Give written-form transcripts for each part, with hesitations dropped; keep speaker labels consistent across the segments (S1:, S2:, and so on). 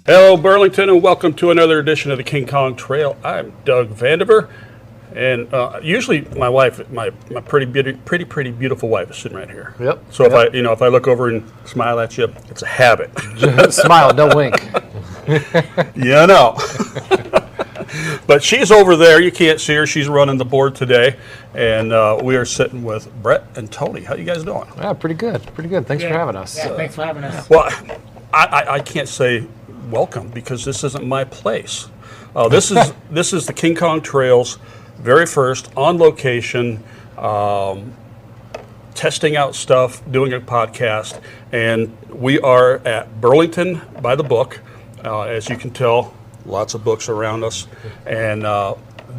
S1: Hello, Burlington, and welcome to another edition of the King Kong Trail. I'm Doug Vandiver, and usually my wife, my pretty beautiful wife, is sitting right here.
S2: Yep.
S1: So if I look over and smile at you, it's a habit.
S2: Smile, don't wink.
S1: You know. But she's over there. You can't see her. She's running the board today, and we are sitting with Bret and Tony. How you guys doing?
S2: Yeah, pretty good. Pretty good. Thanks for having us.
S3: Yeah, thanks for having us.
S1: Well, I can't say welcome because this isn't my place. This is the King Kong Trail's very first on location, testing out stuff, doing a podcast, and we are at Burlington by the book. As you can tell, lots of books around us, and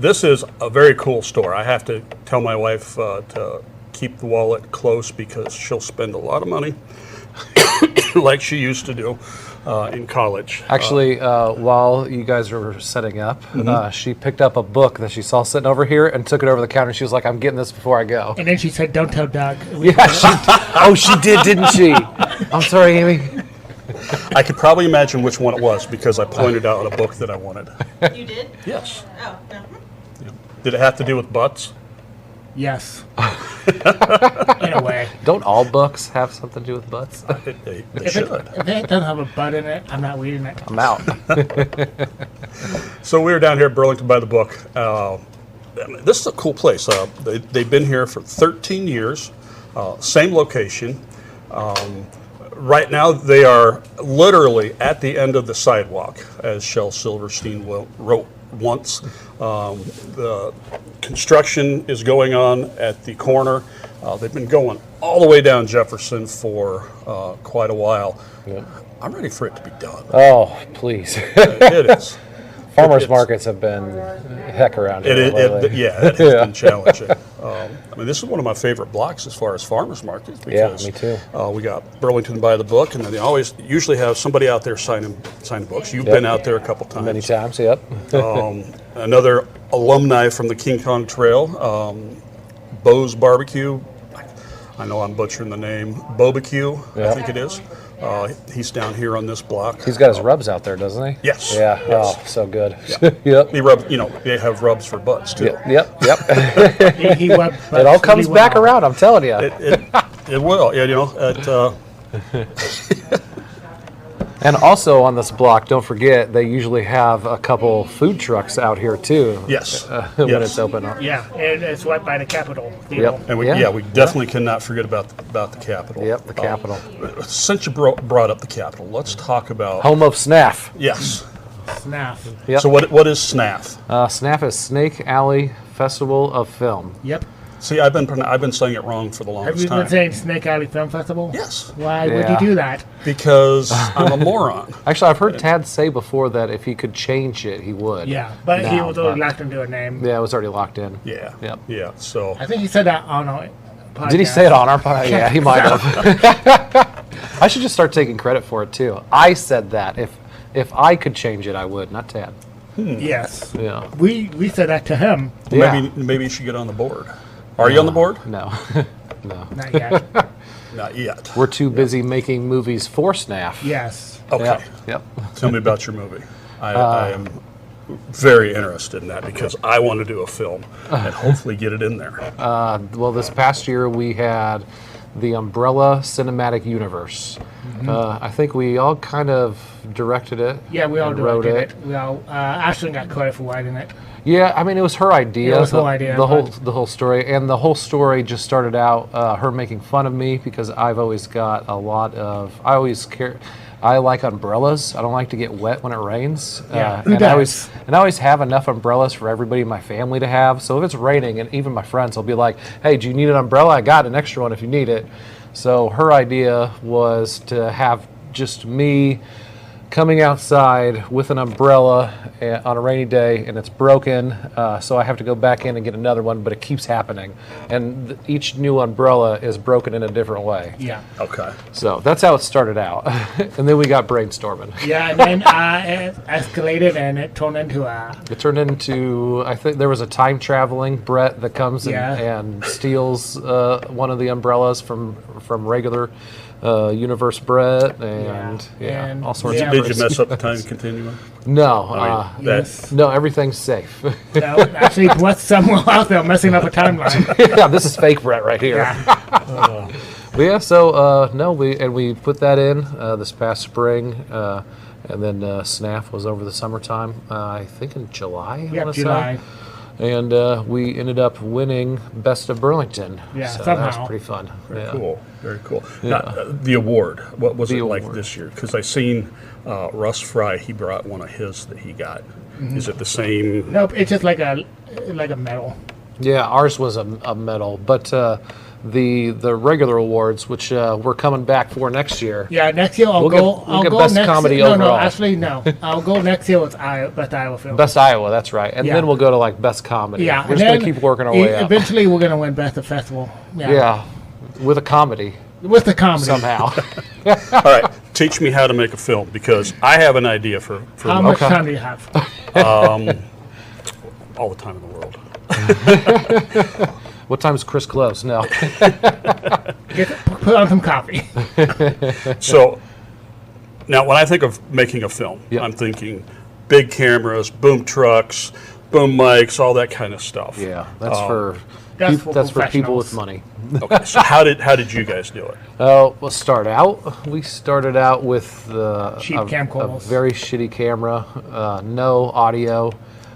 S1: this is a very cool store. I have to tell my wife to keep the wallet close because she'll spend a lot of money like she used to do in college.
S2: Actually, while you guys were setting up, she picked up a book that she saw sitting over here and took it over the counter. She was like, I'm getting this before I go.
S3: And then she said, don't tell Doug.
S2: Yeah, she did, didn't she? I'm sorry, Amy.
S1: I could probably imagine which one it was because I pointed out a book that I wanted.
S4: You did?
S1: Yes.
S4: Oh, no.
S1: Yeah. Did it have to do with butts?
S3: Yes. In a way.
S2: Don't all books have something to do with butts?
S1: They
S3: If
S1: should.
S3: it doesn't have a butt in it, I'm not reading it.
S2: I'm out.
S1: So we were down here at Burlington by the book. This is a cool place. They've been here for 13 years, same location. Right now, they are literally at the end of the sidewalk, as Shel Silverstein wrote once. The construction is going on at the corner. They've been going all the way down Jefferson for quite a while.
S2: Yep.
S1: I'm ready for it to be done.
S2: Oh, please.
S1: It is.
S2: Farmers markets have been heck around here lately.
S1: It has been challenging. This is one of my favorite blocks as far as farmers markets. Because,
S2: me too.
S1: We got Burlington by the book, and then they usually have somebody out there signing books. You've been out there a couple times.
S2: Many times, yep.
S1: Another alumni from the King Kong Trail, Bo's Barbecue. I know I'm butchering the name. Bobecue, I think it is. He's down here on this block.
S2: He's got his rubs out there, doesn't he?
S1: Yes.
S2: Yeah.
S1: Yes.
S2: Oh, so good.
S1: Yeah.
S2: Yep.
S1: He rub. They have rubs for butts too.
S2: Yep.
S3: He rubbed butts
S2: It all comes
S3: really
S2: back
S3: well.
S2: around, I'm telling you.
S1: It will. Yeah,
S2: And also on this block, don't forget, they usually have a couple food trucks out here too.
S1: Yes.
S2: When
S1: Yes.
S2: it's open up.
S3: Yeah, and it's right by the Capitol.
S2: Yep.
S1: And we definitely cannot forget about the Capitol.
S2: Yep, the Capitol.
S1: Since you brought up the Capitol, let's talk about
S2: Home of SNAF.
S1: Yes.
S3: Snap.
S2: Yep.
S1: So what is SNAF?
S2: SNAF is Snake Alley Festival of Film.
S3: Yep.
S1: See, I've been saying it wrong for the
S3: Have
S1: longest
S3: you been
S1: time.
S3: saying Snake Alley Film Festival?
S1: Yes,
S3: Why would
S2: Yeah.
S3: you do that?
S1: because I'm a moron.
S2: Actually, I've heard Tad say before that if he could change it, he would.
S3: Yeah, but he
S2: Now,
S3: was already locked into a name.
S2: Yeah, it was already locked in.
S1: Yeah.
S2: Yep.
S1: Yeah. So
S3: I think he said that on our podcast.
S2: Did he say it on our podcast? Yeah, he might have. I should just start taking credit for it too. I said that. If I could change it, I would, not Tad.
S3: Yes.
S2: Yeah.
S3: We said that to him.
S2: Yeah.
S1: maybe you should get on the board. Are you on the board?
S2: No. No.
S3: Not yet.
S1: Not yet.
S2: We're too busy making movies for SNAF.
S3: Yes.
S1: Okay.
S2: Yep.
S1: Tell me about your movie. I am very interested in that because I want to do a film and hopefully get it in there.
S2: Well, this past year we had the Umbrella Cinematic Universe. I think we all kind of directed it.
S3: Yeah, we all
S2: and wrote
S3: directed it. We all Ashlyn got credit for writing it.
S2: Yeah, I mean it was her idea.
S3: It was her idea,
S2: The
S3: but-
S2: whole story, and the whole story just started out her making fun of me because I've always got a lot of. I like umbrellas. I don't like to get wet when it rains.
S3: Yeah, who
S2: and
S3: does?
S2: I always have enough umbrellas for everybody in my family to have. So if it's raining, and even my friends will be like, "Hey, do you need an umbrella? I got an extra one if you need it." So her idea was to have just me coming outside with an umbrella on a rainy day, and it's broken, so I have to go back in and get another one, but it keeps happening. And each new umbrella is broken in a different way.
S3: Yeah.
S1: Okay.
S2: So that's how it started out. And then we got brainstorming.
S3: Yeah, and then it escalated and it turned into a.
S2: It turned into, I think there was a time traveling Bret that comes
S3: Yeah.
S2: and steals one of the umbrellas from regular Universe Bret, and
S3: And
S2: all sorts
S3: yeah.
S2: of
S1: Did you
S2: crazy
S1: mess up the
S2: ones.
S1: time continuum?
S2: No,
S3: Yes.
S2: no, everything's safe.
S3: No, actually, what's someone out there messing up a timeline?
S2: Yeah, this is fake Bret right here.
S3: Yeah.
S2: But yeah, so no, we put that in this past spring, and then SNAF was over the summertime. I think in July. I
S3: Yep,
S2: wanna
S3: July.
S2: say. And we ended up winning Best of Burlington.
S3: Yeah,
S2: so that
S3: somehow.
S2: was pretty fun. Yeah.
S1: Cool, very cool. Now, the award, what was
S2: The
S1: it like
S2: award.
S1: this year? Because I seen Russ Fry, he brought one of his that he got. Is it the same?
S3: Nope, it's just like a medal.
S2: Yeah, ours was a medal, but the regular awards, which we're coming back for next year.
S3: Yeah, next year
S2: We'll get
S3: go
S2: best
S3: next
S2: comedy
S3: No,
S2: overall.
S3: actually no. I'll go next year with best Iowa film.
S2: Best Iowa, that's right. And
S3: Yeah.
S2: then we'll go to like best comedy.
S3: Yeah,
S2: We're
S3: and
S2: just going
S3: then
S2: to keep working our way up.
S3: Eventually, we're gonna win best of festival.
S2: Yeah, with a comedy
S3: with the comedy.
S2: somehow.
S1: All right, teach me how to make a film because I have an idea for
S3: How much
S2: Okay.
S3: time do you have?
S1: all the time in the world.
S2: What time is Chris close? No.
S3: Put on some coffee.
S1: So now when I think of making a film,
S2: Yep.
S1: I'm thinking big cameras, boom trucks, boom mics, all that kind of stuff.
S2: Yeah, that's for
S3: That's for
S2: that's for people with
S3: professionals.
S2: money.
S1: Okay, so how did you guys do it?
S2: We'll start out. We started out with
S3: Cheap
S2: a
S3: camcorders.
S2: very shitty camera, no audio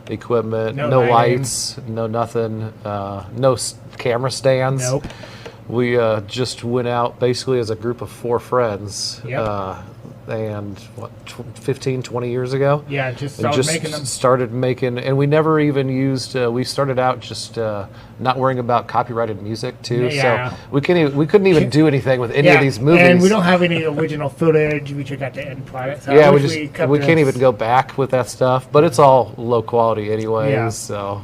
S2: equipment,
S3: No
S2: no
S3: lighting.
S2: lights, no nothing, no camera stands.
S3: Nope.
S2: We just went out basically as a group of 4 friends.
S3: Yep.
S2: And 15, 20 years ago?
S3: Yeah, just
S2: And
S3: started making them.
S2: started making, and we never even used. We started out just not worrying about copyrighted music too.
S3: Yeah.
S2: So we couldn't even do anything with any of these movies.
S3: And we don't have any original footage. We just got the end product. So I
S2: Yeah,
S3: wish
S2: we
S3: kept
S2: can't
S3: this.
S2: even go back with that stuff. But it's all low quality anyways.
S3: Yeah.
S2: So,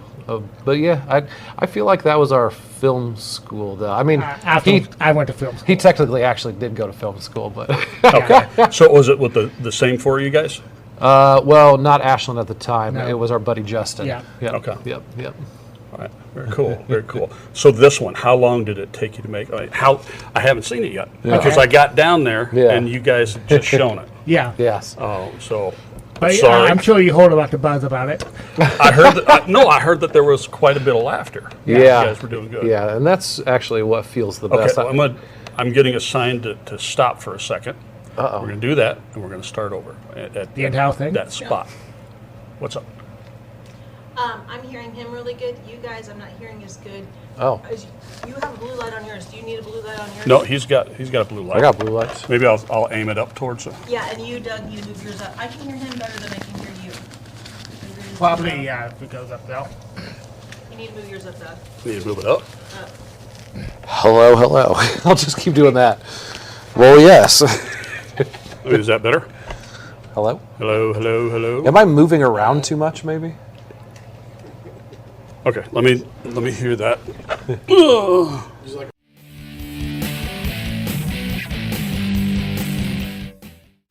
S2: but yeah, I feel like that was our film school though. I mean,
S3: After I went to film school.
S2: he technically actually did go to film school, but
S1: Okay, so was it with the same for you guys?
S2: well, not Ashland at the time.
S3: No.
S2: It was our buddy Justin.
S3: Yeah.
S2: Yep.
S1: Okay.
S2: Yep.
S1: All right, very cool, very cool. So this one, how long did it take you to make? I haven't seen it yet because
S3: Okay.
S1: I got down there
S2: Yeah.
S1: and you guys had just shown it.
S3: Yeah.
S2: Yes.
S1: So
S3: But
S1: sorry.
S3: I'm sure you heard about the buzz about it.
S1: I heard that. I heard that there was quite a bit of laughter.
S2: Yeah.
S1: You guys were doing good.
S2: Yeah, and that's actually what feels the
S1: Okay,
S2: best.
S1: well, I'm getting a sign to stop for a second.
S2: Uh-oh.
S1: We're going to do that, and we're going to start over at
S3: The entire thing?
S1: that spot. What's up?
S4: I'm hearing him really good. You guys, I'm not hearing as good.
S2: Oh,
S4: You have a blue light on yours. Do you need a blue light on yours?
S1: No, he's got a blue light.
S2: I got blue lights.
S1: Maybe I'll aim it up towards it.
S4: Yeah, and you, Doug, you move yours up. I can hear him better than I can hear you. Move yours
S3: Probably,
S4: up.
S3: yeah, if it goes up though.
S4: You need to move yours up, Doug.
S1: Need to move it up.
S4: Up.
S2: Hello. I'll just keep doing that. Well, yes.
S1: Is that better?
S2: Hello.
S1: Hello.
S2: Am I moving around too much? Maybe.
S1: Okay, let me hear that.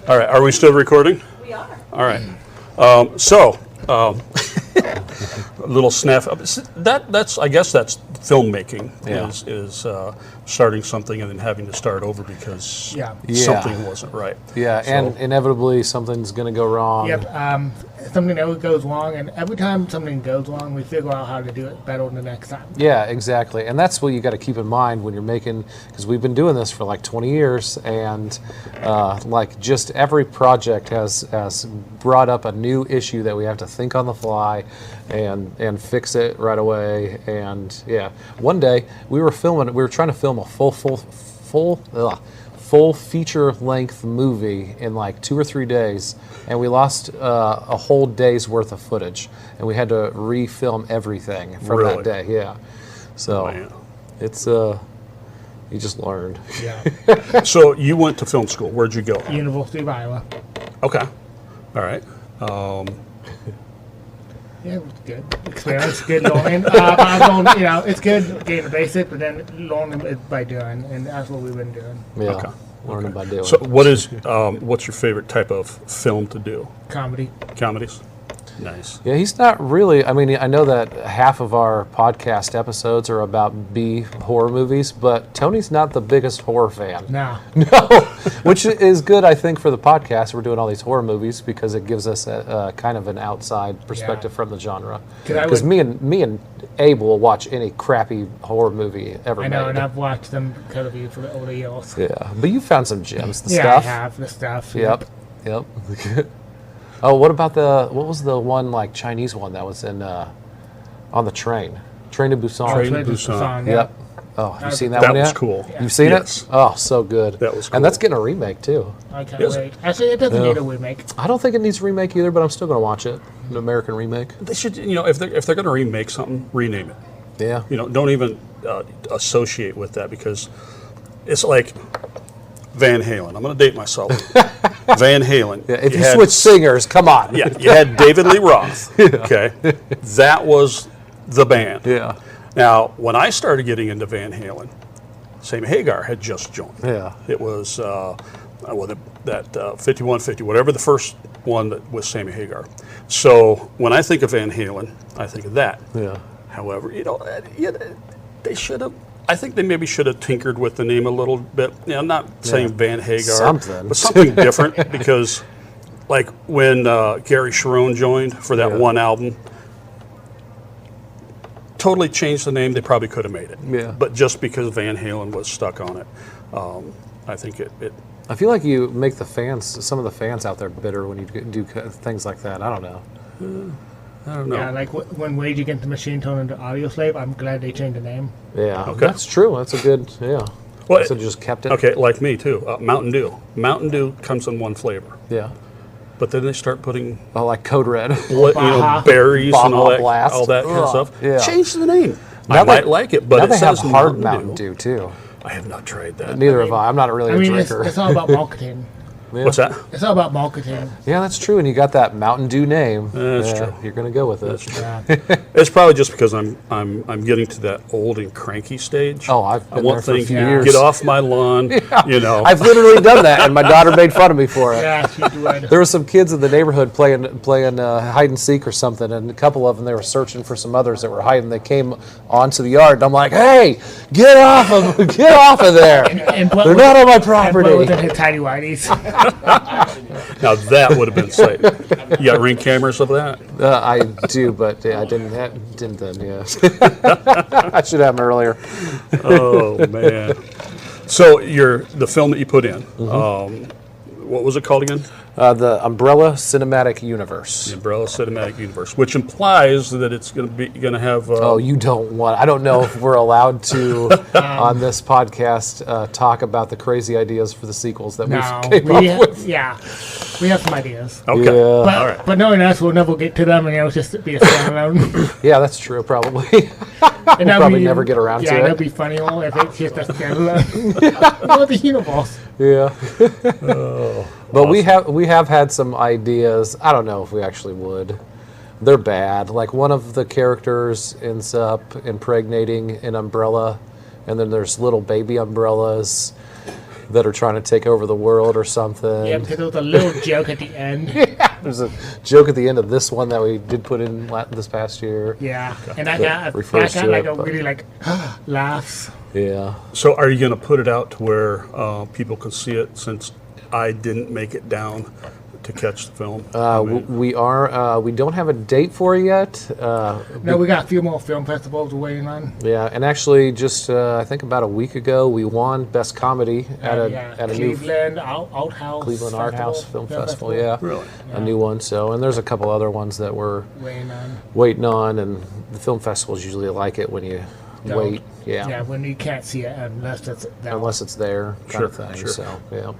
S1: All right, are we still recording?
S4: We are.
S1: All right. A little snafu. That's I guess that's filmmaking.
S2: Yeah.
S1: Is starting something and then having to start over because
S3: Yeah.
S1: something wasn't right.
S2: Yeah,
S1: So-
S2: and inevitably something's gonna go wrong.
S3: Yep. Something always goes wrong, and every time something goes wrong, we figure out how to do it better the next time.
S2: Yeah, exactly. And that's what you got to keep in mind when you're making, because we've been doing this for like 20 years, and like just every project has brought up a new issue that we have to think on the fly and fix it right away. And yeah, one day we were trying to film a full feature length movie in like 2 or 3 days, and we lost a whole day's worth of footage, and we had to refilm everything from
S1: Really?
S2: that day. Yeah, so
S1: Man.
S2: it's you just learned.
S3: Yeah.
S1: So you went to film school. Where'd you go?
S3: University of Iowa.
S1: Okay. All right.
S3: Yeah, it was good experience, good learning. I learned, it's good getting the basics, but then learning it by doing, and that's what we've been doing.
S2: Yeah,
S1: Okay.
S2: learning by doing.
S1: So what's your favorite type of film to do?
S3: Comedy.
S1: Comedies? Nice.
S2: Yeah, he's not really. I mean, I know that half of our podcast episodes are about B horror movies, but Tony's not the biggest horror fan.
S3: No.
S2: No, which is good, I think, for the podcast. We're doing all these horror movies because it gives us a kind of an outside perspective from the genre. Because me and Abe will watch any crappy horror movie ever
S3: I know,
S2: made.
S3: and I've watched them because of you for over the years.
S2: Yeah, but you found some gems. The
S3: Yeah,
S2: stuff.
S3: I have the stuff.
S2: Yep. Oh, what about what was the one, like, Chinese one that was in on the train? Train to Busan.
S1: Train to Busan.
S3: Yeah.
S2: Yep. Oh, have you seen that
S1: That
S2: one
S1: was
S2: yet?
S1: cool.
S2: You've seen
S1: Yes.
S2: it? Oh, so good.
S1: That was
S2: And that's
S1: cool.
S2: getting a remake, too.
S3: I can't
S1: Is
S3: wait. Actually, it doesn't
S2: Yeah.
S3: need a remake.
S2: I don't think it needs a remake either, but I'm still going to watch it. An American remake.
S1: They should, if they're going to remake something, rename it.
S2: Yeah.
S1: Don't even associate with that, because it's like Van Halen. I'm going to date myself. Van Halen.
S2: Yeah, if you
S1: had-
S2: switch singers, come on.
S1: Yeah, you had David Lee Roth. Okay, that was the band.
S2: Yeah.
S1: Now, when I started getting into Van Halen, Sammy Hagar had just joined.
S2: Yeah.
S1: It was that 5150, whatever the first one that was Sammy Hagar. So when I think of Van Halen, I think of that.
S2: Yeah.
S1: However, they should have. I think they maybe should have tinkered with the name a little bit. I'm not saying Van Hagar,
S2: Something.
S1: but something different, because, like, when Gary Sharon joined for that one album, totally changed the name. They probably could have made it.
S2: Yeah.
S1: But just because Van Halen was stuck on it, I think it
S2: I feel like you make some of the fans out there bitter when you do things like that. I don't know.
S1: I don't know.
S3: Yeah, like when Rage Against the Machine turned into Audio Slave, I'm glad they changed the name.
S2: Yeah.
S1: Okay.
S2: That's true. That's a good, yeah.
S1: Well,
S2: So just kept it.
S1: Okay, like me too. Mountain Dew. Mountain Dew comes in one flavor,
S2: Yeah.
S1: but then they start putting
S2: Oh, like Code Red.
S3: Baja.
S1: berries and all
S2: Baja
S1: that,
S2: Blast.
S1: all that kind of
S2: Ugh,
S1: stuff.
S2: yeah.
S1: Change the name.
S2: Now
S1: I might like it, but
S2: now
S1: it
S2: they have
S1: says
S2: hard
S1: Mountain
S2: Mountain
S1: Dew.
S2: Dew too.
S1: I have not tried that.
S2: Neither have I. I'm not really
S3: I
S2: a
S3: mean, it's,
S2: drinker.
S3: it's all about marketing.
S2: Yeah.
S1: What's that?
S3: It's all about marketing.
S2: Yeah, that's true. And you got that Mountain Dew name.
S1: That's
S2: Yeah,
S1: true.
S2: You're gonna go with it.
S3: Yeah.
S1: It's probably just because I'm getting to that old and cranky stage.
S2: Oh, I've
S1: I
S2: been
S1: want
S2: there for a
S1: things
S2: few
S1: to
S2: years.
S1: get off my lawn.
S2: I've literally done that, and my daughter made fun of me for it.
S3: Yeah, she would.
S2: There were some kids in the neighborhood playing hide and seek or something, and a couple of them, they were searching for some others that were hiding. They came onto the yard, and I'm like, "Hey, get off of there!
S3: And
S2: They're not on my
S3: And
S2: property."
S3: what was in his tiny whities?
S1: Now that would have been safe. You got Ring cameras of that?
S2: I do, but I didn't then. Yeah, I should have them earlier.
S1: Oh man! So the film that you put in, what was it called again?
S2: The Umbrella Cinematic Universe.
S1: The Umbrella Cinematic Universe, which implies that it's going to have.
S2: Oh, you don't want. I don't know if we're allowed to on this podcast talk about the crazy ideas for the sequels that
S3: No,
S2: we came up with.
S3: yeah, we have some ideas.
S1: Okay.
S2: Yeah.
S3: But,
S1: All right.
S3: but knowing us, we'll never get to them, and it'll just be a standalone.
S2: Yeah, that's true. Probably.
S3: And that'll
S2: probably
S3: be-
S2: never get around to
S3: Yeah,
S2: it.
S3: that'd be funny if it's just a standalone. With the universe.
S2: Yeah. But we have had some ideas. I don't know if we actually would. They're bad. Like, one of the characters ends up impregnating an umbrella, and then there's little baby umbrellas that are trying to take over the world or something.
S3: Yeah, because there was a little joke at the end.
S2: There's a joke at the end of this one that we did put in this past year.
S3: Yeah, and
S2: That
S3: that
S2: refers
S3: got
S2: to
S3: like
S2: it,
S3: a
S2: but-
S3: really like laughs.
S2: Yeah.
S1: So are you going to put it out to where people can see it, since I didn't make it down to catch the film?
S2: We don't have a date for it yet.
S3: No, we got a few more film festivals we're waiting on.
S2: Yeah, and actually, just I think about a week ago, we won Best Comedy at a new
S3: Cleveland Outhouse.
S2: Cleveland Art House Film Festival. Yeah,
S1: Really?
S2: a new one. So, and there's a couple other ones that we're
S3: Waiting on.
S2: and the film festivals usually like it when you
S3: Don't.
S2: wait.
S3: Yeah,
S2: Yeah,
S3: when you can't see it unless it's that
S2: unless it's there, kind of
S1: Sure,
S2: thing.
S1: sure.
S2: So, yeah.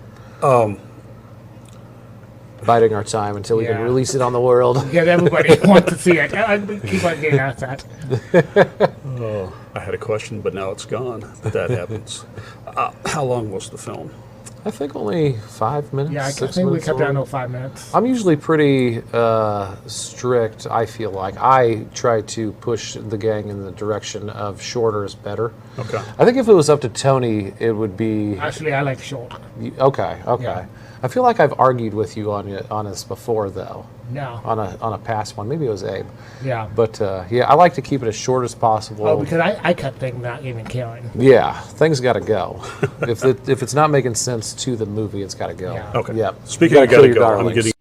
S2: Biding our time until we can
S3: Yeah.
S2: release it on the world.
S3: because everybody wants to see it. I keep on getting asked that.
S1: I had a question, but now it's gone. That happens. How long was the film?
S2: I think only 5 minutes.
S3: Yeah, I
S2: 6
S3: think we
S2: minutes
S3: kept down
S2: long.
S3: to 5 minutes.
S2: I'm usually pretty strict, I feel like. I try to push the gang in the direction of shorter is better.
S1: Okay.
S2: I think if it was up to Tony, it would be...
S3: Actually, I like short.
S2: Okay.
S3: Yeah.
S2: I I feel like I've argued with you on this before, though.
S3: No.
S2: On a past one, maybe it was Abe.
S3: Yeah.
S2: But yeah, I like to keep it as short as possible.
S3: Oh, because I cut things not even killing.
S2: Yeah, things got to go. if it's not making sense to the movie, it's got to go.
S3: Yeah.
S1: Okay.
S2: Yeah.
S1: Speaking
S2: You
S1: of
S2: gotta
S1: gotta
S2: kill your
S1: go, I'm
S2: darlings.
S1: getting.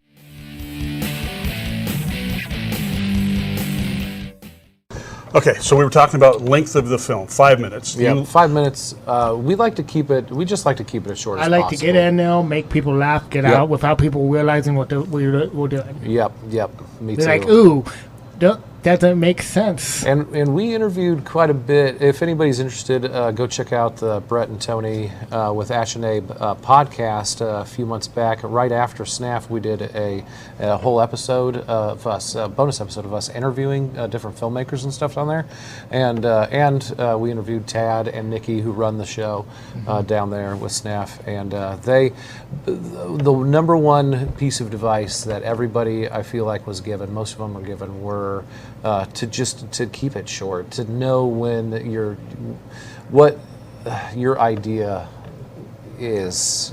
S1: Okay, so we were talking about length of the film, 5 minutes.
S2: Yeah,
S1: You-
S2: 5 minutes. We like to keep it. We just like to keep it as short as
S3: I like
S2: possible.
S3: to get in there, make people laugh, get
S2: Yep.
S3: out without people realizing what we're doing.
S2: Yep. Me
S3: They're
S2: too.
S3: like, ooh, doesn't make sense.
S2: And we interviewed quite a bit. If anybody's interested, go check out the Bret and Tony with Ash and Abe podcast a few months back. Right after SNAF, we did a whole episode of us, a bonus episode of us interviewing different filmmakers and stuff down there. And we interviewed Tad and Nikki, who run the show down there with SNAF. And the number one piece of advice that everybody, I feel like, was given, most of them were given, were to keep it short, to know when what your idea is,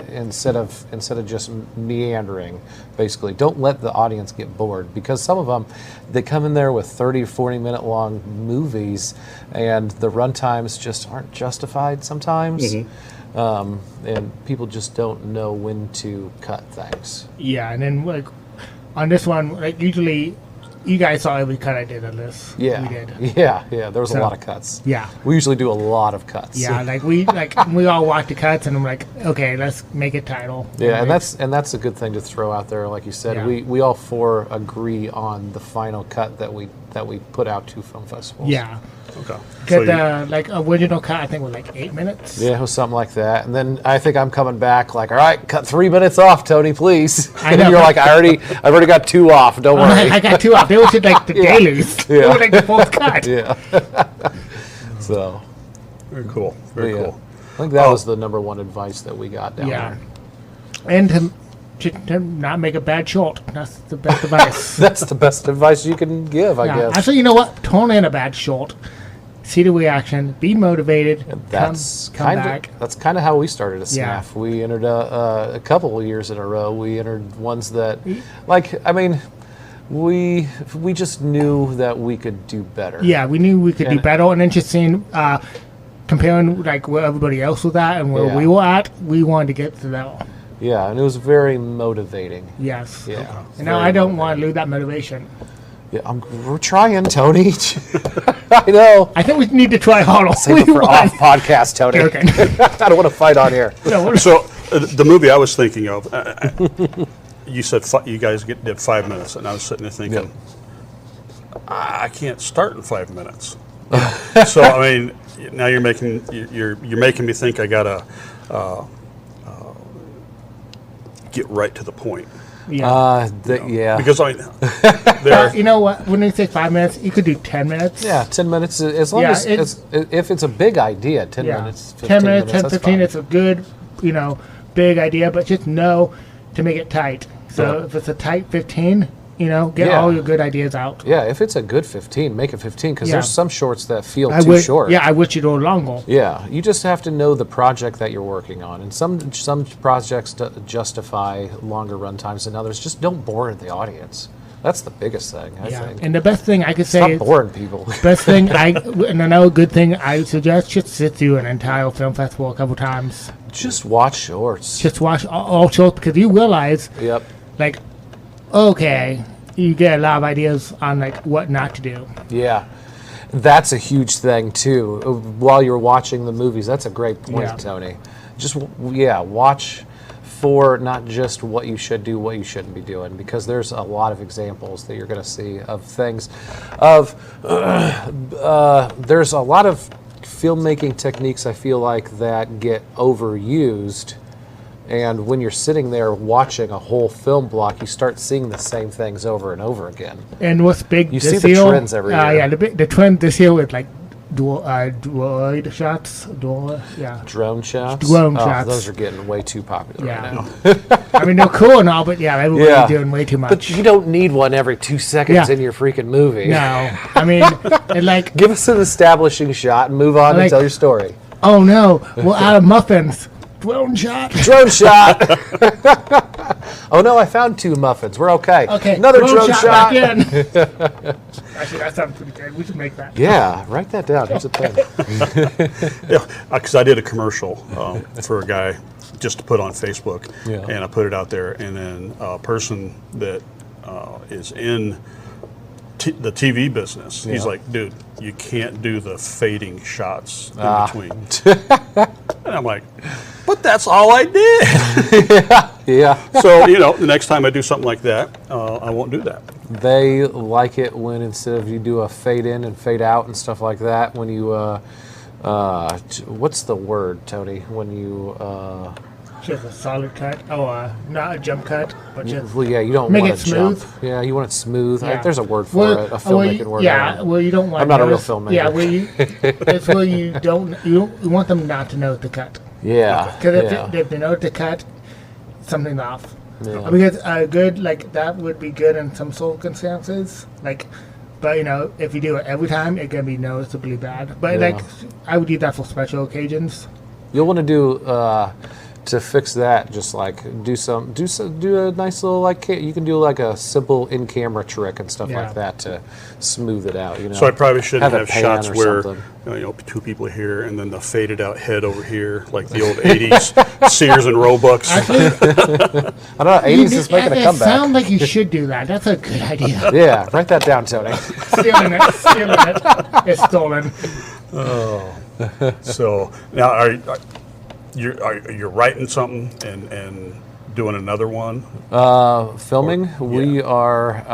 S2: instead of just meandering. Basically, don't let the audience get bored, because some of them, they come in there with 30 or 40 minute long movies, and the run times just aren't justified sometimes. And people just don't know when to cut things.
S3: Yeah, and then like on this one, like usually you guys saw every cut I did on this.
S2: Yeah,
S3: We did.
S2: yeah. There was a
S3: So,
S2: lot of cuts.
S3: yeah.
S2: We usually do a lot of cuts.
S3: Yeah, we all watch the cuts, and I'm like, okay, let's make a title.
S2: Yeah, and that's a good thing to throw out there. Like you said,
S3: Yeah.
S2: we all four agree on the final cut that we put out to film festivals.
S3: Yeah.
S1: Okay. So
S3: Because
S1: you-
S3: like original cut, I think was like 8 minutes.
S2: Yeah, it was something like that. And then I think I'm coming back like, all right, cut 3 minutes off, Tony, please.
S3: I
S2: And
S3: know.
S2: you're like, I've already got 2 off. Don't worry.
S3: I got 2 off. They were just like the
S2: Yeah.
S3: dailies. They
S2: Yeah.
S3: were like the fourth cut.
S2: Yeah. So,
S1: very cool. Very
S2: yeah.
S1: cool.
S2: I think that was the number one advice that we got down
S3: Yeah.
S2: there.
S3: And to not make a bad short. That's the best advice.
S2: That's the best advice you can give, I
S3: Yeah.
S2: guess.
S3: Actually, you know what? Tone in a bad short. See the reaction. Be motivated.
S2: That's
S3: come back.
S2: kind of how we started a
S3: Yeah.
S2: SNAF. We entered a couple of years in a row. We entered ones that, like, I mean, we just knew that we could do better.
S3: Yeah, we knew we could do
S2: And-
S3: better, and then just seeing, comparing like where everybody else was at and where
S2: Yeah.
S3: we were at, we wanted to get to that.
S2: Yeah, and it was very motivating.
S3: Yes.
S2: Yeah.
S3: And now I don't want to lose that motivation.
S2: Yeah, we're trying, Tony. I know.
S3: I think we need to try harder.
S2: Save it for off podcast, Tony.
S3: Okay.
S2: I don't want to fight on here.
S3: No, we're-
S1: So the movie I was thinking of, you said you guys did 5 minutes, and I was sitting there thinking, I can't start in 5 minutes. So I mean, now you're making me think I gotta get right to the point,
S3: yeah.
S2: Yeah.
S1: because I there.
S3: You know what? When you say 5 minutes, you could do 10 minutes.
S2: Yeah, 10 minutes, as long
S3: Yeah,
S2: as, if it's a big idea, 10
S3: Yeah.
S2: minutes, 15
S3: 10 minutes, 10,
S2: that's
S3: 15,
S2: fine.
S3: it's a good, big idea, but just know to make it tight. So
S2: Yeah.
S3: if it's a tight 15, get
S2: Yeah.
S3: all your good ideas out.
S2: Yeah, if it's a good 15, make it 15, because
S3: Yeah.
S2: there's some shorts that feel
S3: I
S2: too
S3: wish,
S2: short.
S3: Yeah, I wish you'd go longer.
S2: Yeah, you just have to know the project that you're working on, and some projects justify longer run times than others. Just don't bore the audience. That's the biggest thing, I
S3: Yeah.
S2: think.
S3: And the best thing I could say
S2: Stop
S3: is,
S2: boring people.
S3: best thing and another good thing I suggest, just sit through an entire film festival a couple times.
S2: Just watch shorts.
S3: Just watch all shows, because you realize,
S2: Yep.
S3: like, okay, you get a lot of ideas on like what not to do.
S2: Yeah. That's a huge thing too. While you're watching the movies, that's a great point,
S3: Yeah.
S2: Tony. Just watch for not just what you should do, what you shouldn't be doing, because there's a lot of examples that you're going to see of things. There's a lot of filmmaking techniques I feel like that get overused. And when you're sitting there watching a whole film block, you start seeing the same things over and over again.
S3: And what's big
S2: You
S3: this
S2: see the
S3: year,
S2: trends every year.
S3: Yeah, the trend this year with like droid shots.
S2: Drone shots?
S3: Drone shots.
S2: Those are getting way too popular right
S3: Yeah.
S2: now.
S3: I mean, they're cool and all, but yeah, everybody's
S2: Yeah.
S3: doing way too much.
S2: But you don't need one every 2 seconds
S3: Yeah.
S2: in your freaking movie.
S3: No, I mean, and like,
S2: Give us an establishing shot and move on and
S3: Like-
S2: tell your story.
S3: oh no, we're out of muffins. Drone shot.
S2: Drone shot. Oh no, I found 2 muffins. We're okay.
S3: Okay.
S2: Another drone shot.
S3: Back in. Actually, that sounds pretty good. We should make that.
S2: Yeah, write that down. Here's a pen.
S1: Yeah, because I did a commercial for a guy just to put on Facebook,
S2: Yeah.
S1: and I put it out there, and then a person that is in the TV business, he's
S2: Yeah.
S1: like, dude, you can't do the fading shots in between. And I'm like, but that's all I did.
S2: Yeah.
S1: So, the next time I do something like that, I won't do that.
S2: They like it when instead of you do a fade in and fade out and stuff like that, when you, what's the word, Tony? When you,
S3: Just a solid cut. Oh, not a jump cut, but just
S2: well, yeah, you don't
S3: make
S2: want
S3: it
S2: to jump.
S3: smooth.
S2: Yeah, you want it smooth.
S3: Yeah.
S2: There's a word for it, a filmmaking word.
S3: Yeah, well, you don't want.
S2: I'm not a real
S3: notice-
S2: filmmaker.
S3: Yeah, it's where you don't you want them not to note the cut,
S2: Yeah.
S3: because
S2: Yeah.
S3: if they note the cut, something's off.
S2: Yeah.
S3: Because good like that would be good in some circumstances, like. But if you do it every time, it can be noticeably bad. But
S2: Yeah.
S3: I would use that for special occasions.
S2: You'll want to do to fix that. Just like do a nice little you can do like a simple in camera trick and stuff
S3: Yeah.
S2: like that to smooth it out.
S1: So I probably shouldn't
S2: Have
S1: have
S2: a pan
S1: shots
S2: or
S1: where
S2: something.
S1: 2 people here and then the faded out head over here, like the old '80s Sears and Roebucks.
S2: I don't know. 80s is making a
S3: It
S2: comeback.
S3: sounds like you should do that. That's a good idea.
S2: Yeah, write that down, Tony.
S3: Stealing it. It's stolen.
S1: So now, you're writing something and doing another one?
S2: Filming. We are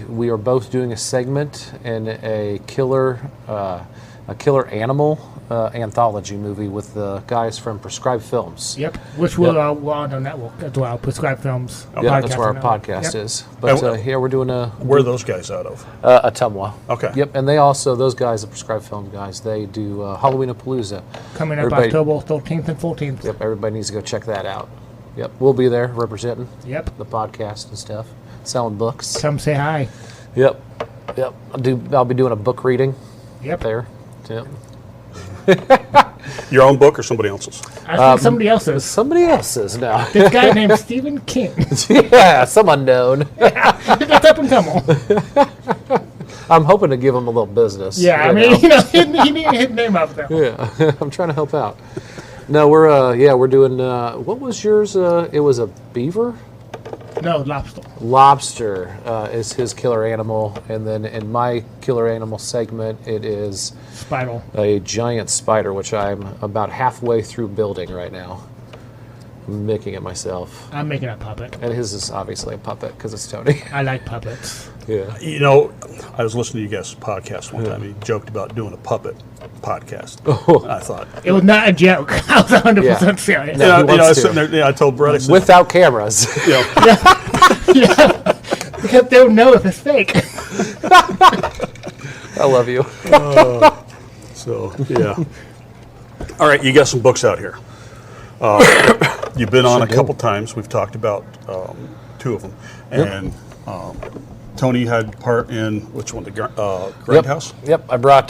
S2: we are both doing a segment in a killer animal anthology movie with the guys from Prescribed Films.
S3: Yep. Which will go on the network as well. Prescribed Films.
S2: Yeah, that's where our
S3: network.
S2: podcast
S3: Yep.
S2: is. But
S1: And
S2: here we're doing
S1: Where are those guys out of?
S2: Ottumwa.
S1: Okay.
S2: Yep, and they also, those guys, the Prescribed Film guys, they do Halloween-a-Palooza.
S3: Coming up
S2: Everybody-
S3: October 13th and 14th.
S2: Yep, everybody needs to go check that out. Yep, we'll be there representing
S3: Yep.
S2: the podcast and stuff, selling books.
S3: Come say hi.
S2: Yep, yep. I'll be doing a book reading
S3: Yep.
S2: there. Yep.
S1: Your own book or somebody else's?
S3: I think somebody else's.
S2: Somebody else's now.
S3: This guy named Stephen King.
S2: Yeah, some unknown.
S3: That's up and coming.
S2: I'm hoping to give him a little business.
S3: Yeah, I
S2: right
S3: mean,
S2: now.
S3: he didn't hit name up there.
S2: Yeah, I'm trying to help out. No, we're doing. What was yours? It was a beaver.
S3: No, lobster.
S2: Lobster is his killer animal, and then in my killer animal segment, it is
S3: Spiral.
S2: a giant spider, which I'm about halfway through building right now. I'm making it myself,
S3: I'm making a puppet.
S2: and his is obviously a puppet because it's Tony.
S3: I like puppets.
S2: Yeah.
S1: I was listening to you guys' podcast one time. You joked about doing a puppet podcast.
S2: Oh.
S1: I thought.
S3: It was not a joke. I was 100%
S2: Yeah.
S3: serious.
S2: No. he
S1: I
S2: wants
S1: was
S2: to.
S1: sitting there. I told Brett. I said,
S2: Without cameras.
S3: Yeah. Because they'll know if it's fake.
S2: I love you.
S1: So yeah. All right, you got some books out here. You've been on a couple times. We've talked about 2 of them, and Tony had part in which one? The Grindhouse.
S2: Yep, I brought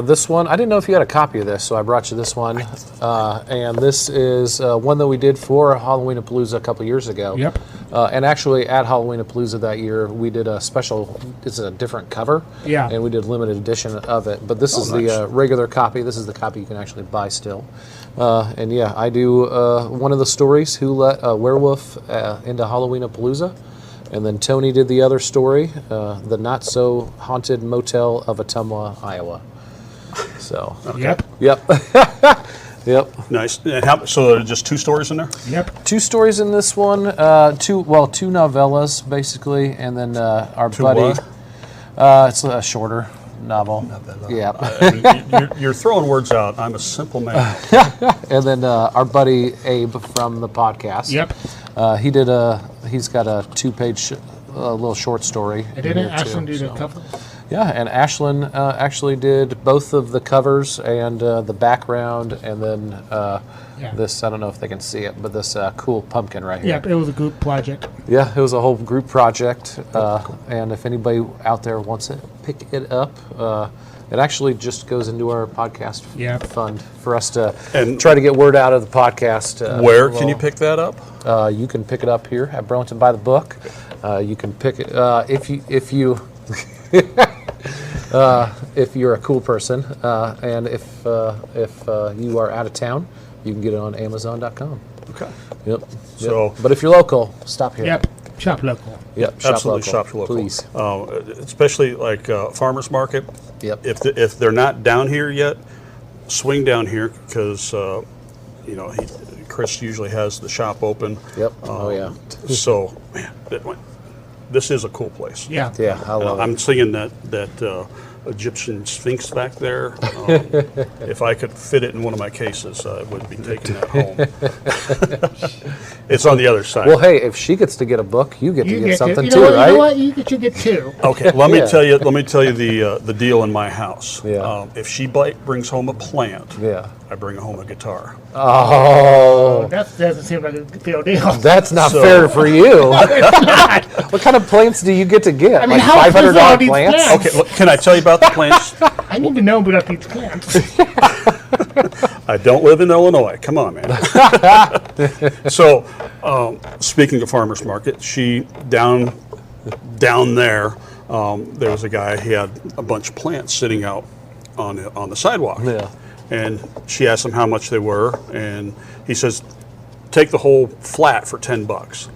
S2: this one. I didn't know if you had a copy of this, so I brought you this one. And this is one that we did for Halloween-a-Palooza a couple years ago.
S3: Yep.
S2: And actually, at Halloween-a-Palooza that year, we did a special. It's a different cover.
S3: Yeah.
S2: And we did a limited edition of it. But this is
S1: nice.
S2: the regular copy. This is the copy you can actually buy still. And yeah, I do one of the stories, Who Let a Werewolf into Halloween-a-Palooza. And then Tony did the other story, The Not So Haunted Motel of Ottumwa, Iowa. So,
S3: Yep.
S2: yep. Yep.
S1: Nice. And so there are just 2 stories in there?
S3: Yep.
S2: 2 stories in this one, 2 novellas, basically, and then our
S1: Two
S2: buddy.
S1: what?
S2: It's a shorter novel. Yeah.
S1: I mean, you're throwing words out. I'm a simple man.
S2: And then our buddy Abe from the podcast.
S3: Yep.
S2: He's got a 2-page little short story.
S3: I
S2: in
S3: didn't
S2: here,
S3: ask
S2: too,
S3: him to do
S2: so.
S3: the cover.
S2: Yeah, and Ashlyn actually did both of the covers and the background, and then this, I don't know if they can see it, but this cool pumpkin right here.
S3: Yep, it was a group project.
S2: Yeah, it was a whole group project, and if anybody out there wants it, pick it up. It actually just goes into our podcast fund for us to try to get word out of the podcast.
S1: Where can you pick that up?
S2: You can pick it up here at Burlington by the Book. You can pick it if you if you're a cool person, and if you are out of town, you can get it on Amazon.com.
S1: Okay.
S2: Yep.
S1: So,
S2: but if you're local, stop here.
S3: Yep, shop local.
S2: Yep. Shop
S1: absolutely,
S2: local.
S1: shop local.
S2: Please.
S1: Especially like farmers market.
S2: Yep.
S1: If they're not down here yet, swing down here because Chris usually has the shop open.
S2: Yep. Oh yeah.
S1: So, man, this is a cool place.
S3: Yeah.
S2: Yeah, I love
S1: I'm
S2: it.
S1: seeing that Egyptian Sphinx back there. If I could fit it in one of my cases, I would be taking that home. It's on the other side.
S2: Well, hey, if she gets to get a book, you get to get something
S3: you
S2: too,
S3: know what,
S2: right?
S3: You know what? You get two.
S1: Okay, let me
S2: Yeah.
S1: tell you. Let me tell you the deal in my house.
S2: Yeah.
S1: If she brings home a plant,
S2: Yeah.
S1: I bring home a guitar.
S2: Oh,
S3: That doesn't seem like a good deal.
S2: that's not
S1: So-
S2: fair for you. What kind of plants do you get to get?
S3: I mean,
S2: like
S3: how expensive are
S2: $500
S3: these
S2: plants?
S3: plants?
S1: Okay, look, can I tell you about the plants?
S3: I need to know about these plants.
S1: I don't live in Illinois. Come on, man. So, speaking of farmers market, she down there. There was a guy. He had a bunch of plants sitting out on the sidewalk.
S2: Yeah.
S1: And she asked him how much they were, and he says, "Take the whole flat for $10."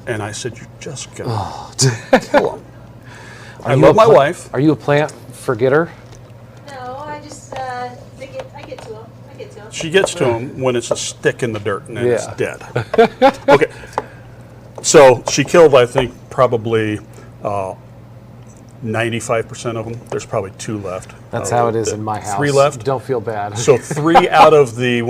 S1: And I said, "You're just gonna kill him." I love my wife.
S2: Are you a plant forgetter?
S5: No, I just I get to them. I get to them.
S1: She gets to him when it's a stick in the dirt and then it's
S2: Yeah.
S1: dead. Okay. So she killed, I think, probably 95% of them. There's probably 2 left.
S2: That's how it is in my house.
S1: 3 left.
S2: Don't feel bad.
S1: So 3 out of the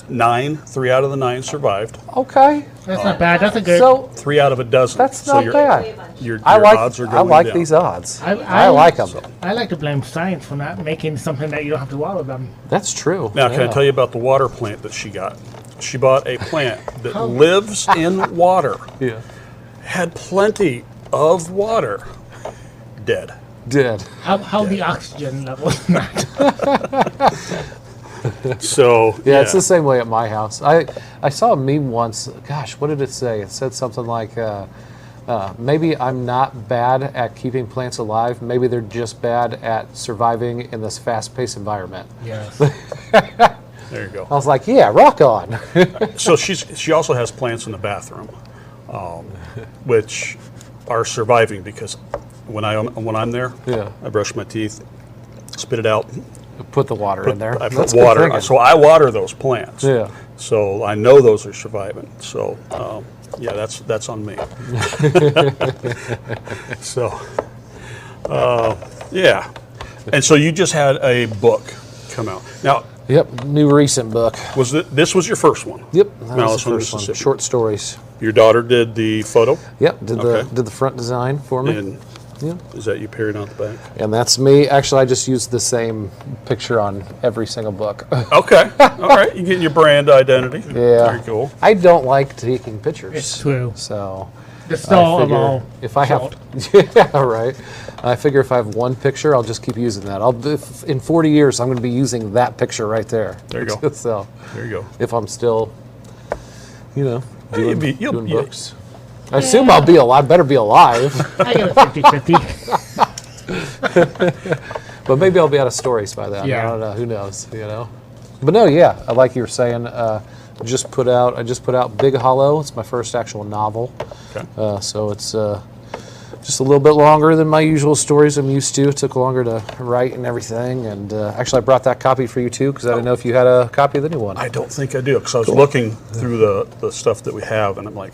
S1: 9, 3 out of the 9 survived.
S2: Okay.
S3: That's not bad. That's a good.
S2: So
S1: 3 out of a dozen.
S2: that's
S1: So
S2: not
S1: your,
S2: bad.
S1: Your
S2: I like
S1: odds are
S2: I
S1: going
S2: like
S1: down.
S2: these odds.
S3: I
S2: I like them.
S3: I like to blame science for not making something that you don't have to water them.
S2: That's true.
S1: Now, can I
S2: Yeah.
S1: tell you about the water plant that she got? She bought a plant that lives in water,
S2: Yeah.
S1: had plenty of water, dead.
S2: Dead.
S3: How the oxygen level is not.
S1: So,
S2: Yeah, it's the same way at my house. I saw a meme once. Gosh, what did it say? It said something like, maybe I'm not bad at keeping plants alive. Maybe they're just bad at surviving in this fast-paced environment.
S3: Yes.
S1: There you go.
S2: I was like, yeah, rock on.
S1: So she also has plants in the bathroom, which are surviving because when I'm there,
S2: Yeah.
S1: I brush my teeth, spit it out.
S2: Put the water in there.
S1: I put
S2: That's good
S1: water.
S2: thinking.
S1: So I water those plants.
S2: Yeah.
S1: So I know those are surviving. So yeah, that's on me. So yeah, and so you just had a book come out. Now,
S2: Yep, new recent book.
S1: this was your first one?
S2: Yep, that
S1: Malice
S2: was the
S1: on
S2: first one.
S1: Mississippi.
S2: Short stories.
S1: Your daughter did the photo,
S2: Yep, did
S1: Okay.
S2: the front design for me.
S1: and
S2: Yeah.
S1: is that you period on the back?
S2: And that's me. Actually, I just used the same picture on every single book.
S1: Okay, all right. You getting your brand identity?
S2: Yeah.
S1: Very cool.
S2: I don't like taking pictures.
S3: It's true.
S2: So
S3: The stall
S2: I
S3: of
S2: figure
S3: all.
S2: if I have,
S3: salt.
S2: yeah, right. I figure if I have one picture, I'll just keep using that. In 40 years, I'm going to be using that picture right there.
S1: There you go.
S2: So
S1: There you go.
S2: if I'm still, doing
S1: You'll-
S2: books. I assume I'll be alive. Better be alive.
S3: I give it 50-50.
S2: But maybe I'll be out of stories by then.
S3: Yeah.
S2: I don't know. Who knows? But no, yeah. Like you were saying, I just put out Big Hollow. It's my first actual novel.
S1: Okay.
S2: So it's just a little bit longer than my usual stories I'm used to. It took longer to write and everything. And actually, I brought that copy for you too because I didn't know if you had a copy of the new one.
S1: I don't think I do because I was looking through the stuff that we have, and I'm like,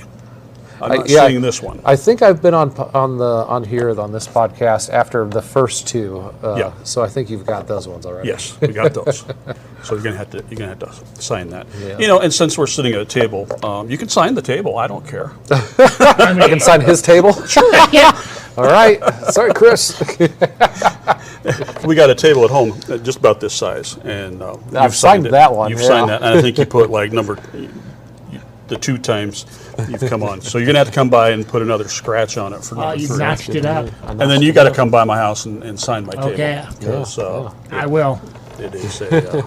S1: I'm not
S2: yeah,
S1: seeing this one.
S2: I think I've been on here on this podcast after the first 2.
S1: Yeah.
S2: So I think you've got those ones already.
S1: Yes, we got those. So you're gonna have to sign that.
S2: Yeah.
S1: And since we're sitting at a table, you can sign the table. I don't care.
S3: I
S2: I can sign his table.
S3: yeah.
S2: All right. Sorry, Chris.
S1: We got a table at home just about this size, and
S2: I've signed
S1: it.
S2: that one,
S1: You've
S2: yeah.
S1: signed that, and I think you put like the 2 times you've come on. So you're gonna have to come by and put another scratch on it for
S3: Oh,
S1: number
S3: you
S1: 3.
S3: notched it up.
S1: And then you got to come by my house and sign my table.
S3: Okay.
S1: 'Cause,
S3: I will.
S1: it is a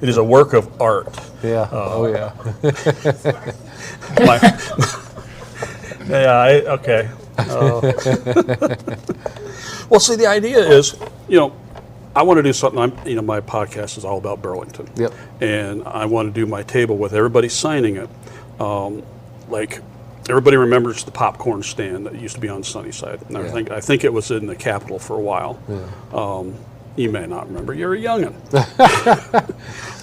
S1: it is a work of art.
S2: Yeah. Oh, yeah.
S1: Okay. Well, see, the idea is, I want to do something. My podcast is all about Burlington.
S2: Yep.
S1: And I want to do my table with everybody signing it. Like everybody remembers the popcorn stand that used to be on Sunnyside. And I think it was in the Capitol for a while. Yeah. You may not remember. You're a youngin'.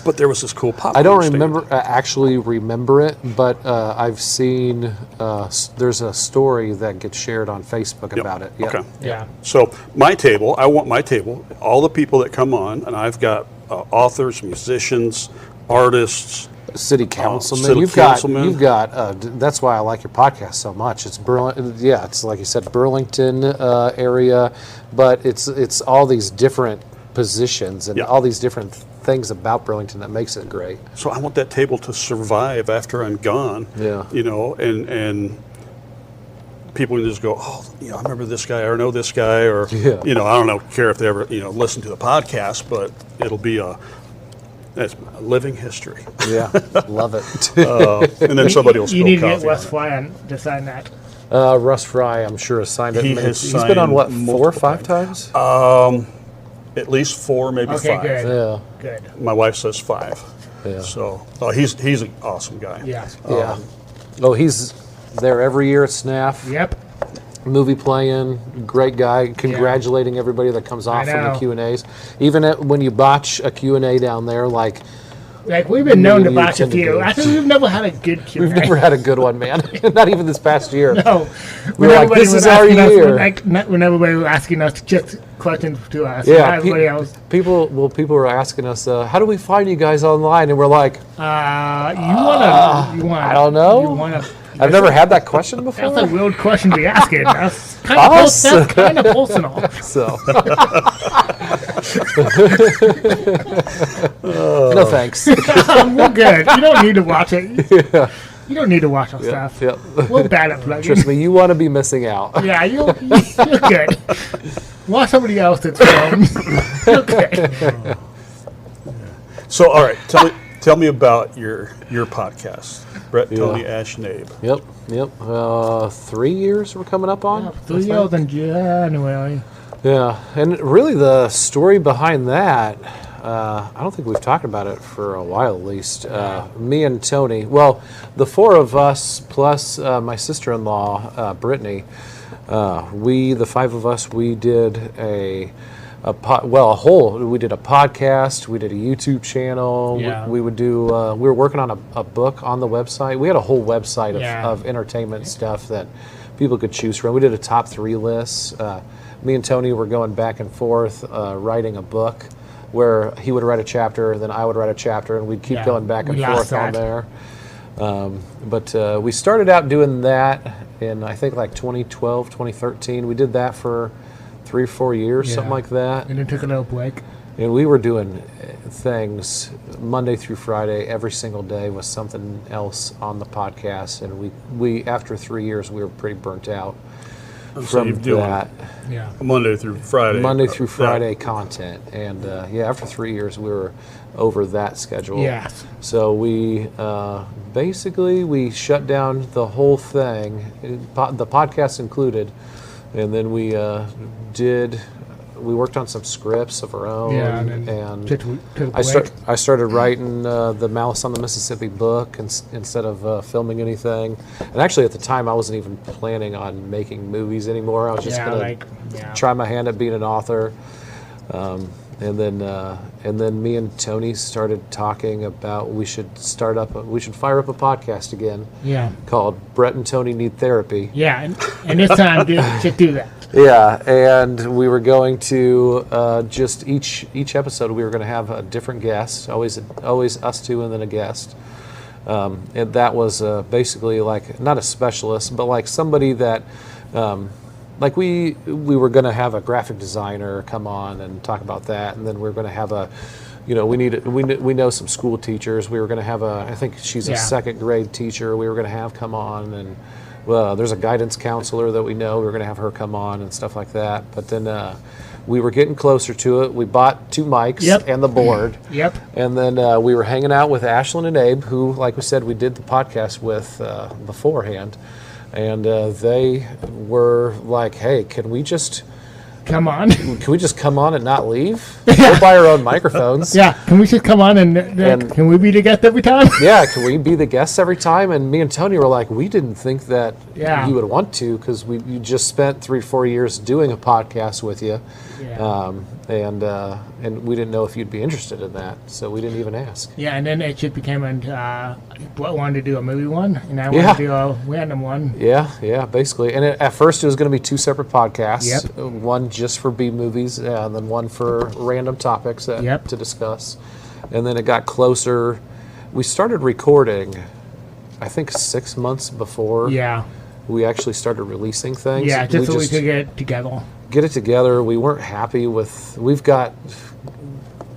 S1: But there was this cool popcorn
S2: I don't
S1: stand.
S2: actually remember it, but I've seen there's a story that gets shared on Facebook about it. Yep.
S1: Okay.
S3: Yeah.
S1: So I want my table, all the people that come on, and I've got authors, musicians, artists.
S2: City councilman.
S1: City councilman.
S2: You've got. That's why I like your podcast so much. It's Burlington. Yeah, it's like you said, Burlington area, but it's all these different positions and all these different things about Burlington that makes it great.
S1: So I want that table to survive after I'm gone.
S2: Yeah.
S1: And people can just go, oh, I remember this guy, or know this guy, or I don't care if they ever listen to the podcast, but it'll be that's living history.
S2: Yeah, love it.
S1: And then somebody will
S3: You
S1: spill
S3: need to
S1: coffee
S3: get Wes
S1: on
S3: Fry to sign that.
S2: Russ Fry, I'm sure, has signed it.
S1: He has
S2: He's been on what,
S1: signed
S2: 4 or 5
S1: multiple
S2: times?
S1: At least 4, maybe
S3: Okay,
S1: 5.
S3: good.
S2: Yeah,
S3: Good.
S1: My wife says 5.
S2: yeah,
S1: So he's an awesome guy.
S3: Yeah.
S2: yeah. Oh, he's there every year at SNAF.
S3: Yep.
S2: Movie playing, great guy. Congratulating everybody that comes off from the
S3: know.
S2: Q&As. Even when you botch a Q&A down there, like
S3: Like, we've been known to
S2: You
S3: botch a
S2: tend to
S3: few.
S2: go.
S3: I think we've never had a good Q&A.
S2: we've never had a good one, man. Not even this past year.
S3: No.
S2: We're like,
S3: everybody
S2: this
S3: was
S2: is our
S3: asking us-
S2: year.
S3: when everybody was asking us just questions to us.
S2: Yeah,
S3: Not everybody else.
S2: people were asking us, how do we find you guys online? And we're like,
S3: You want
S2: I don't know.
S3: You want to.
S2: I've never had that question before.
S3: That's a weird question to be asking. That's kind
S2: Us?
S3: of personal.
S2: So, no thanks.
S3: We're good. You don't need to watch it. You don't need to watch our stuff.
S2: Yep.
S3: We're bad at plugging.
S2: Trust me, you want to be missing out.
S3: Yeah, you're good. Watch somebody else's film. You're good.
S1: So all right, tell me about your podcast, Bret and Tony, Ash and Abe.
S2: Yep. 3 years we're coming up on.
S3: 3 years in January.
S2: Yeah, and really the story behind that, I don't think we've talked about it for a while at least. Me and Tony, well, the 4 of us plus my sister-in-law, Brittany, the 5 of us, we did we did a podcast, we did a YouTube channel,
S3: Yeah.
S2: we would do, we were working on a book on the website. We had a whole website of entertainment stuff that people could choose from. We did a top 3 list. Me and Tony were going back and forth writing a book where he would write a chapter, then I would write a chapter, and we'd keep going back and forth on there. But we started out doing that in, I think, like 2012, 2013. We did that for 3 or 4 years, something like that.
S3: And then took a little break.
S2: And we were doing things Monday through Friday, every single day was something else on the podcast. And we after 3 years, we were pretty burnt out
S1: So you're
S2: from
S1: doing
S2: that.
S3: Yeah.
S1: Monday through Friday.
S2: Monday through Friday content. And after 3 years, we were over that schedule.
S3: Yes.
S2: So we basically we shut down the whole thing, the podcast included, and then we worked on some scripts of our own.
S3: Yeah, and
S2: and
S3: took a break.
S2: I started writing the Malice on the Mississippi book instead of filming anything. And actually, at the time, I wasn't even planning on making movies anymore. I was just going to try my hand at being an author. And then me and Tony started talking about we should fire up a podcast again.
S3: Yeah.
S2: Called Bret and Tony Need Therapy.
S3: Yeah, and this time just do that.
S2: Yeah, and we were going to just each episode we were going to have a different guest, always us two and then a guest. And that was basically like not a specialist, but like somebody that like we were going to have a graphic designer come on and talk about that, and then we are going to have a, you know, we know some school teachers. We were going to have I think she's a second grade teacher. We were going to have come on, and there's a guidance counselor that we know. We were going to have her come on and stuff like that. But then we were getting closer to it. We bought 2 mics and the board.
S3: Yep.
S2: And then we were hanging out with Ashlyn and Abe, who, like we said, we did the podcast with beforehand. And they were like, hey, can we just
S3: Come on.
S2: Can we just come on and not leave? We'll buy our own microphones.
S3: Yeah, can we just come on and can we be the guest every time?
S2: Yeah, can we be the guests every time? And me and Tony were like, we didn't think that you would want to, because you just spent 3-4 years doing a podcast with you, and we didn't know if you'd be interested in that, so we didn't even ask.
S3: Yeah, and then it just became wanted to do a movie one, and I wanted to do a random one.
S2: Yeah, basically. And at first it was going to be 2 separate podcasts.
S3: Yep.
S2: One just for B movies, and then one for random topics to discuss. And then it got closer. We started recording, I think, 6 months before we actually started releasing things.
S3: Yeah, just so we could get it together.
S2: Get it together. We weren't happy with... We've got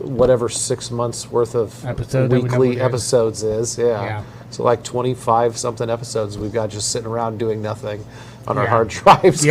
S2: whatever 6 months worth of weekly episodes is. Yeah. So like 25-something episodes we've got just sitting around doing nothing on our hard drives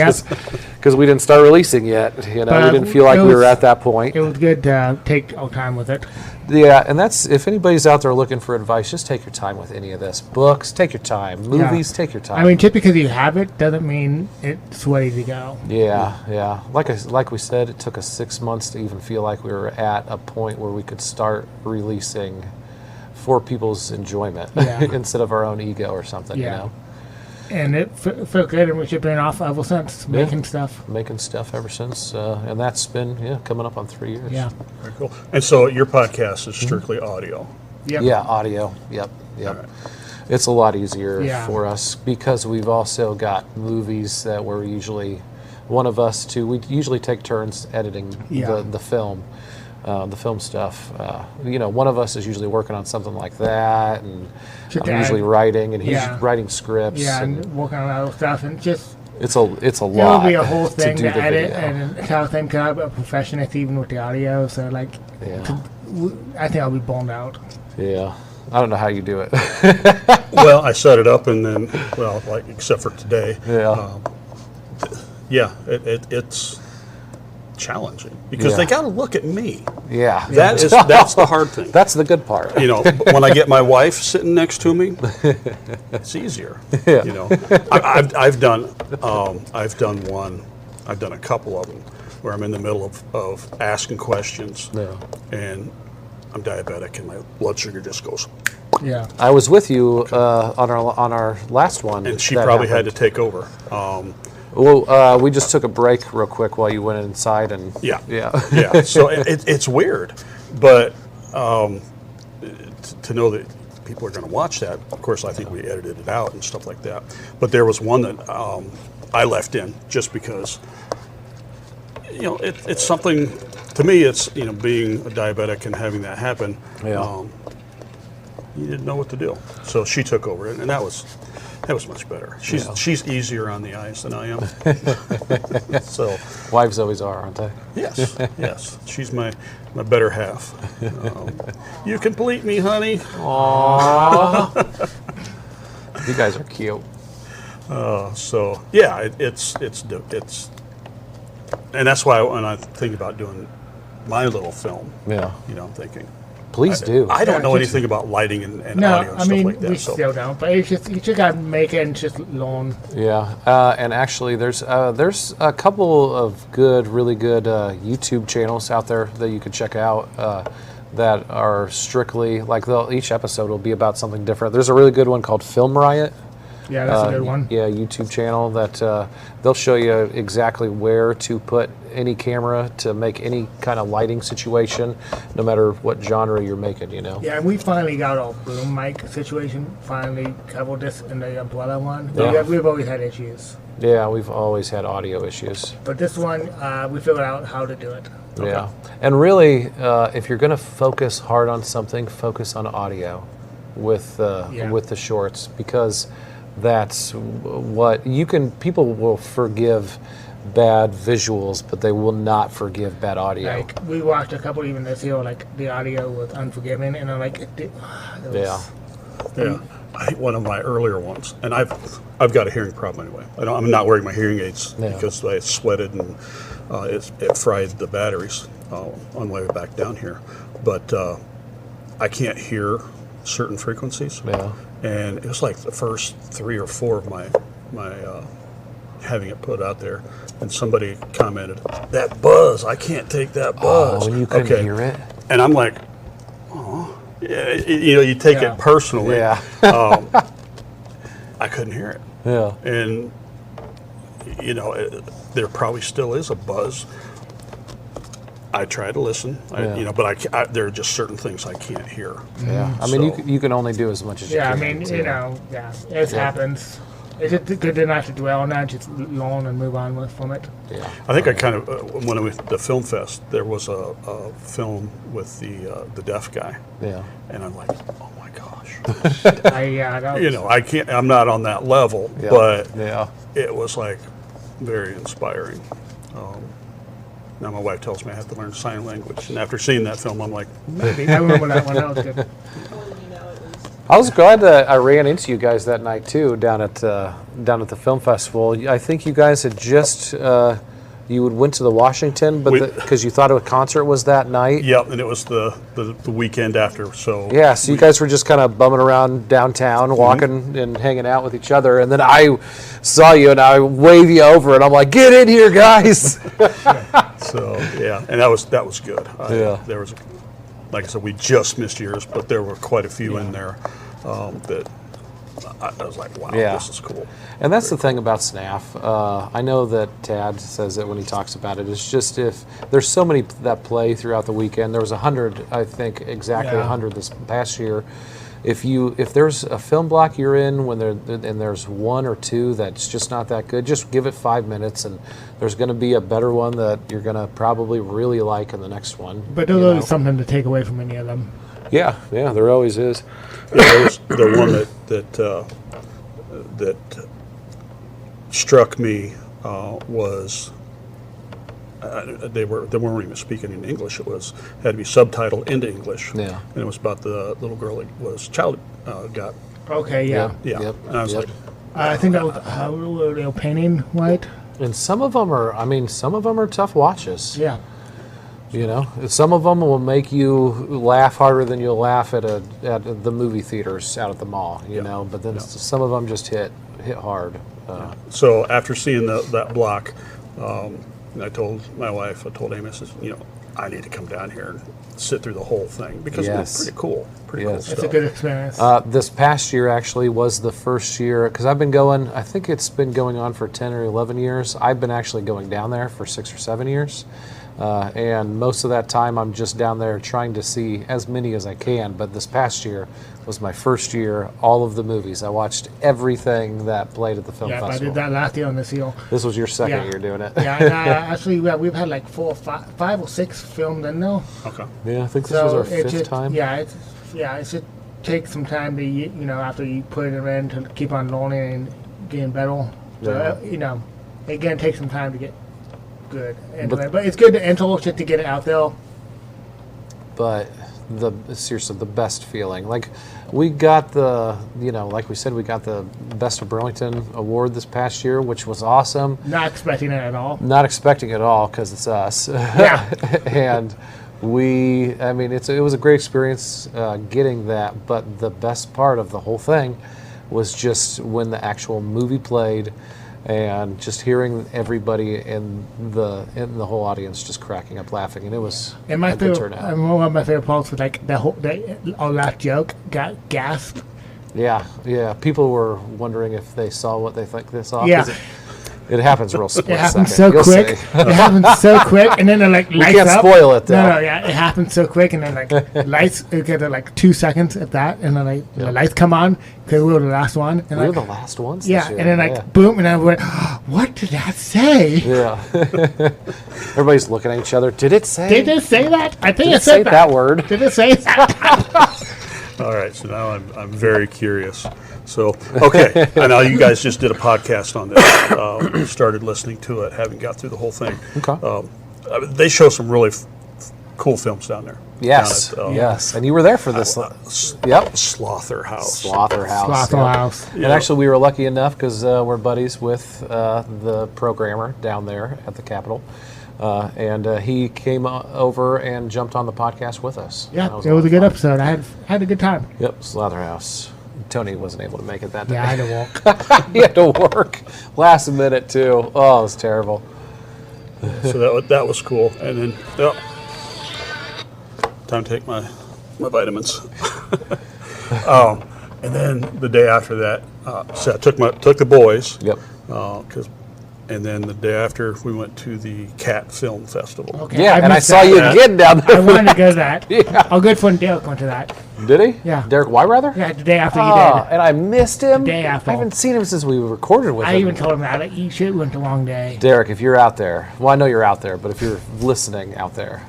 S2: because we didn't start releasing yet. You know, we didn't feel like we were at that point.
S3: It was good to take our time with it.
S2: Yeah, and that's, if anybody's out there looking for advice, just take your time with any of this. Books, take your time. Movies, take your time.
S3: I mean, just because you have it doesn't mean it's ready to go.
S2: Yeah. Like we said, it took us 6 months to even feel like we were at a point where we could start releasing for people's enjoyment instead of our own ego or something, you know.
S3: And it felt good, and we've been off ever since, making stuff.
S2: Making stuff ever since, and that's been, coming up on 3 years.
S3: Yeah.
S1: Very cool. And so your podcast is strictly audio?
S3: Yep.
S2: Yeah, audio. Yep. Right. It's a lot easier for us because we've also got movies that we're usually, we usually take turns editing the film. The film stuff. One of us is usually working on something like that, and I'm usually writing, and he's writing scripts.
S3: Yeah, and working on other stuff, and just
S2: it's a lot.
S3: It'll be a whole thing to edit,
S2: video.
S3: and it's how things come up, a perfectionist even with the audio. So I think I'll be burned out.
S2: Yeah, I don't know how you do it.
S1: Well, I set it up, and then except for today. It's challenging because they got to look at me.
S2: Yeah,
S1: that's the hard thing.
S2: That's the good part.
S1: When I get my wife sitting next to me, it's easier. I've done a couple of them where I'm in the middle of asking questions, and I'm diabetic, and my blood sugar just goes.
S3: Yeah,
S2: I was with you on our last one,
S1: and she probably had to take over.
S2: Well, we just took a break real quick while you went inside, and
S1: So it's weird, but to know that people are going to watch that, of course, I think we edited it out and stuff like that. But there was one that I left in just because, it's something. To me, it's being a diabetic and having that happen. You didn't know what to do, so she took over it, and that was much better. She's easier on the eyes than I am. So
S2: wives always are, aren't they?
S1: Yes. She's my better half. You complete me, honey.
S2: Aww. You guys are cute.
S1: It's and that's why when I think about doing my little film, I'm thinking,
S2: please do.
S1: I don't know anything about lighting and audio and stuff like that.
S3: We still don't, but it's just, you just got to make it and just learn.
S2: Yeah, and actually there's a couple of really good YouTube channels out there that you could check out that are strictly, each episode will be about something different. There's a really good one called Film Riot.
S3: Yeah, that's a good one.
S2: Yeah, YouTube channel that they'll show you exactly where to put any camera to make any kind of lighting situation, no matter what genre you're making,
S3: Yeah, and we finally got our boom mic situation, finally covered this in the umbrella one.
S2: Yeah.
S3: We've always had issues.
S2: Yeah, we've always had audio issues.
S3: But this one, we figured out how to do it.
S2: Yeah, and really, if you're going to focus hard on something, focus on audio with the shorts, because that's what people will forgive bad visuals, but they will not forgive bad audio.
S3: Like we watched a couple even this year, like the audio was unforgiving, and I'm like, it was,
S1: Yeah, I think one of my earlier ones, and I've got a hearing problem anyway. I'm not wearing my hearing aids because I sweated and it fried the batteries on my way back down here. But I can't hear certain frequencies.
S2: Yeah.
S1: And it was like the first 3 or 4 of my having it put out there, and somebody commented, "That buzz, I can't take that buzz."
S2: Oh, and you couldn't hear it?
S1: And I'm like, "Oh, yeah." You take it personally.
S2: Yeah.
S1: I couldn't hear it.
S2: Yeah.
S1: And there probably still is a buzz. I try to listen, but there are just certain things I can't hear.
S2: Yeah. I mean, you can only do as much as you
S3: yeah.
S2: can.
S3: I mean, it happens. It's just good to not to dwell on that, just learn and move on from it.
S2: Yeah.
S1: I think I kind of when I went to the film fest, there was a film with the deaf guy.
S2: Yeah.
S1: And I'm like, oh my gosh. I can't. I'm not on that level, but it was like very inspiring. Now my wife tells me I have to learn sign language, and after seeing that film, I'm like, maybe.
S3: I remember that one. That was good.
S2: I was glad that I ran into you guys that night too, down at the film festival. I think you guys had just went to the Washington, but because you thought a concert was that night.
S1: Yep, and it was the weekend after. So
S2: so you guys were just kind of bumming around downtown, walking and hanging out with each other, and then I saw you and I wave you over, and I'm like, "Get in here, guys!"
S1: So and that was good. There was. Like I said, we just missed yours, but there were quite a few in there that I was like, wow, this is cool.
S2: And that's the thing about SNAF. I know that Tad says it when he talks about it. It's just if there's so many that play throughout the weekend. There was 100, I think, exactly 100 this past year. If there's a film block you're in and there's 1 or 2 that's just not that good, just give it 5 minutes, and there's going to be a better one that you're going to probably really like in the next one.
S3: But there's always something to take away from any of them.
S2: Yeah, there always is.
S1: The one that struck me was they weren't even speaking in English. It had to be subtitled into English.
S2: Yeah.
S1: And it was about the little girl that was got.
S3: Okay, yeah.
S1: Yeah.
S2: Yep.
S1: And I was like,
S3: I think that was how they were painting, right?
S2: And some of them are tough watches.
S3: Yeah.
S2: Some of them will make you laugh harder than you'll laugh at the movie theaters out at the mall. But then some of them just hit hard.
S1: So after seeing that block, I told my wife, I told Amy, I says, I need to come down here and sit through the whole thing because it was pretty cool. Pretty cool stuff.
S3: It's a good experience.
S2: This past year actually was the first year, because I've been going, I think it's been going on for 10 or 11 years. I've been actually going down there for 6 or 7 years. And most of that time I'm just down there trying to see as many as I can. But this past year was my first year, all of the movies. I watched everything that played at the film festival.
S3: I did that last year on this year.
S2: This was your second year doing it.
S3: Yeah, and, actually we've had like 5 or 6 filmed in now.
S1: Okay.
S2: Yeah, I think this was our 5th time.
S3: Yeah, it should take some time to, after you put it in to keep on learning and getting better. So, again, take some time to get good into it. But it's good to enter just to get it out there.
S2: But seriously, the best feeling. Like, we got like we said, we got the Best of Burlington award this past year, which was awesome.
S3: Not expecting it at all.
S2: Not expecting it at all, because it's us.
S3: Yeah.
S2: And it was a great experience getting that, but the best part of the whole thing was just when the actual movie played and just hearing everybody in the whole audience just cracking up laughing, and it was
S3: and my
S2: a good
S3: favorite,
S2: turnout.
S3: one of my favorite parts was like our last joke got gasped.
S2: Yeah. People were wondering if they saw what they think they saw.
S3: Yeah.
S2: It happens real split
S3: It happens
S2: second.
S3: so
S2: You'll
S3: quick.
S2: see.
S3: It happens so quick, and then they're like lights
S2: can't
S3: up.
S2: spoil it, though.
S3: No, it happens so quick, and then like lights. It get like 2 seconds at that, and then like the lights come on because we were the last one. And
S2: We were
S3: like,
S2: the last ones.
S3: yeah,
S2: this year.
S3: and then like boom, and then we're like, what did that say?
S2: Yeah. Everybody's looking at each other. Did it say?
S3: Did it say that? I think
S2: Did
S3: it
S2: it say
S3: said
S2: that word?
S3: Did it say that?
S1: All right, so now I'm very curious. So, okay, I know you guys just did a podcast on this. Started listening to it, haven't got through the whole thing.
S2: Okay.
S1: They show some really cool films down there.
S2: Yes,
S1: Down at,
S2: yes. And you were there for this. Yep.
S1: Slaughterhouse.
S2: Slaughterhouse.
S3: Slaughterhouse.
S2: And actually, we were lucky enough because we're buddies with the programmer down there at the Capitol. And he came over and jumped on the podcast with us.
S3: Yeah,
S2: That
S3: it was a good
S2: lot of
S3: episode. I had a good time.
S2: fun. Yep, Slaughterhouse. Tony wasn't able to make it that day.
S3: Yeah, I had to walk.
S2: He had to work last minute, too. Oh, it was terrible.
S1: So that was cool. And then, time to take my vitamins. And then the day after that, so I took the boys.
S2: Yep.
S1: And then the day after, we went to the Cat Film Festival.
S3: Okay,
S2: Yeah, and I
S3: missed
S2: saw
S3: that.
S2: you again down
S3: I
S2: there.
S3: wanted to go to that.
S2: Yeah.
S3: Our good friend Derek went to that.
S2: Did he?
S3: Yeah.
S2: Derek Wyrather?
S3: Yeah, the day after you
S2: Oh,
S3: did.
S2: and I missed him.
S3: The day after.
S2: I haven't seen him since we recorded with him.
S3: I even told him that. You should went the wrong day.
S2: Derek, if you're out there, well, I know you're out there, but if you're listening out there,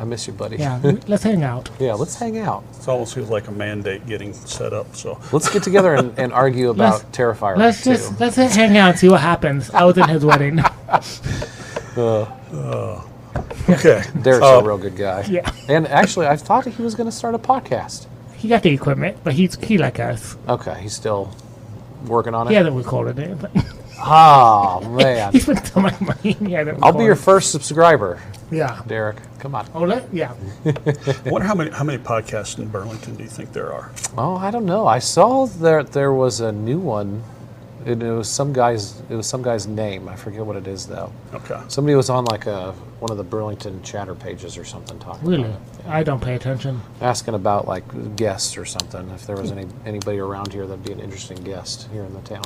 S2: I miss you, buddy.
S3: Yeah, let's hang out.
S2: Yeah, let's hang out.
S1: It almost feels like a mandate getting set up. So
S2: Let's get together and argue about Terrifier.
S3: Let's
S2: 2.
S3: let's hang out and see what happens. I was in his wedding.
S1: okay,
S2: Derek's a real good guy.
S3: Yeah.
S2: And actually, I thought he was going to start a podcast.
S3: He got the equipment, but he like us.
S2: Okay, he's still working on it.
S3: He hasn't recorded it, but
S2: Oh, man.
S3: he spent so much money. He hasn't
S2: I'll be your
S3: recorded.
S2: first subscriber,
S3: Yeah.
S2: Derek. Come on.
S3: Oh, yeah.
S1: I wonder how many podcasts in Burlington do you think there are?
S2: Oh, I don't know. I saw there was a new one. It was some guy's name. I forget what it is though.
S1: Okay.
S2: Somebody was on like one of the Burlington chatter pages or something talking
S3: Really?
S2: about it.
S3: I don't pay attention.
S2: Asking about like guests or something. If there was anybody around here that'd be an interesting guest here in the town.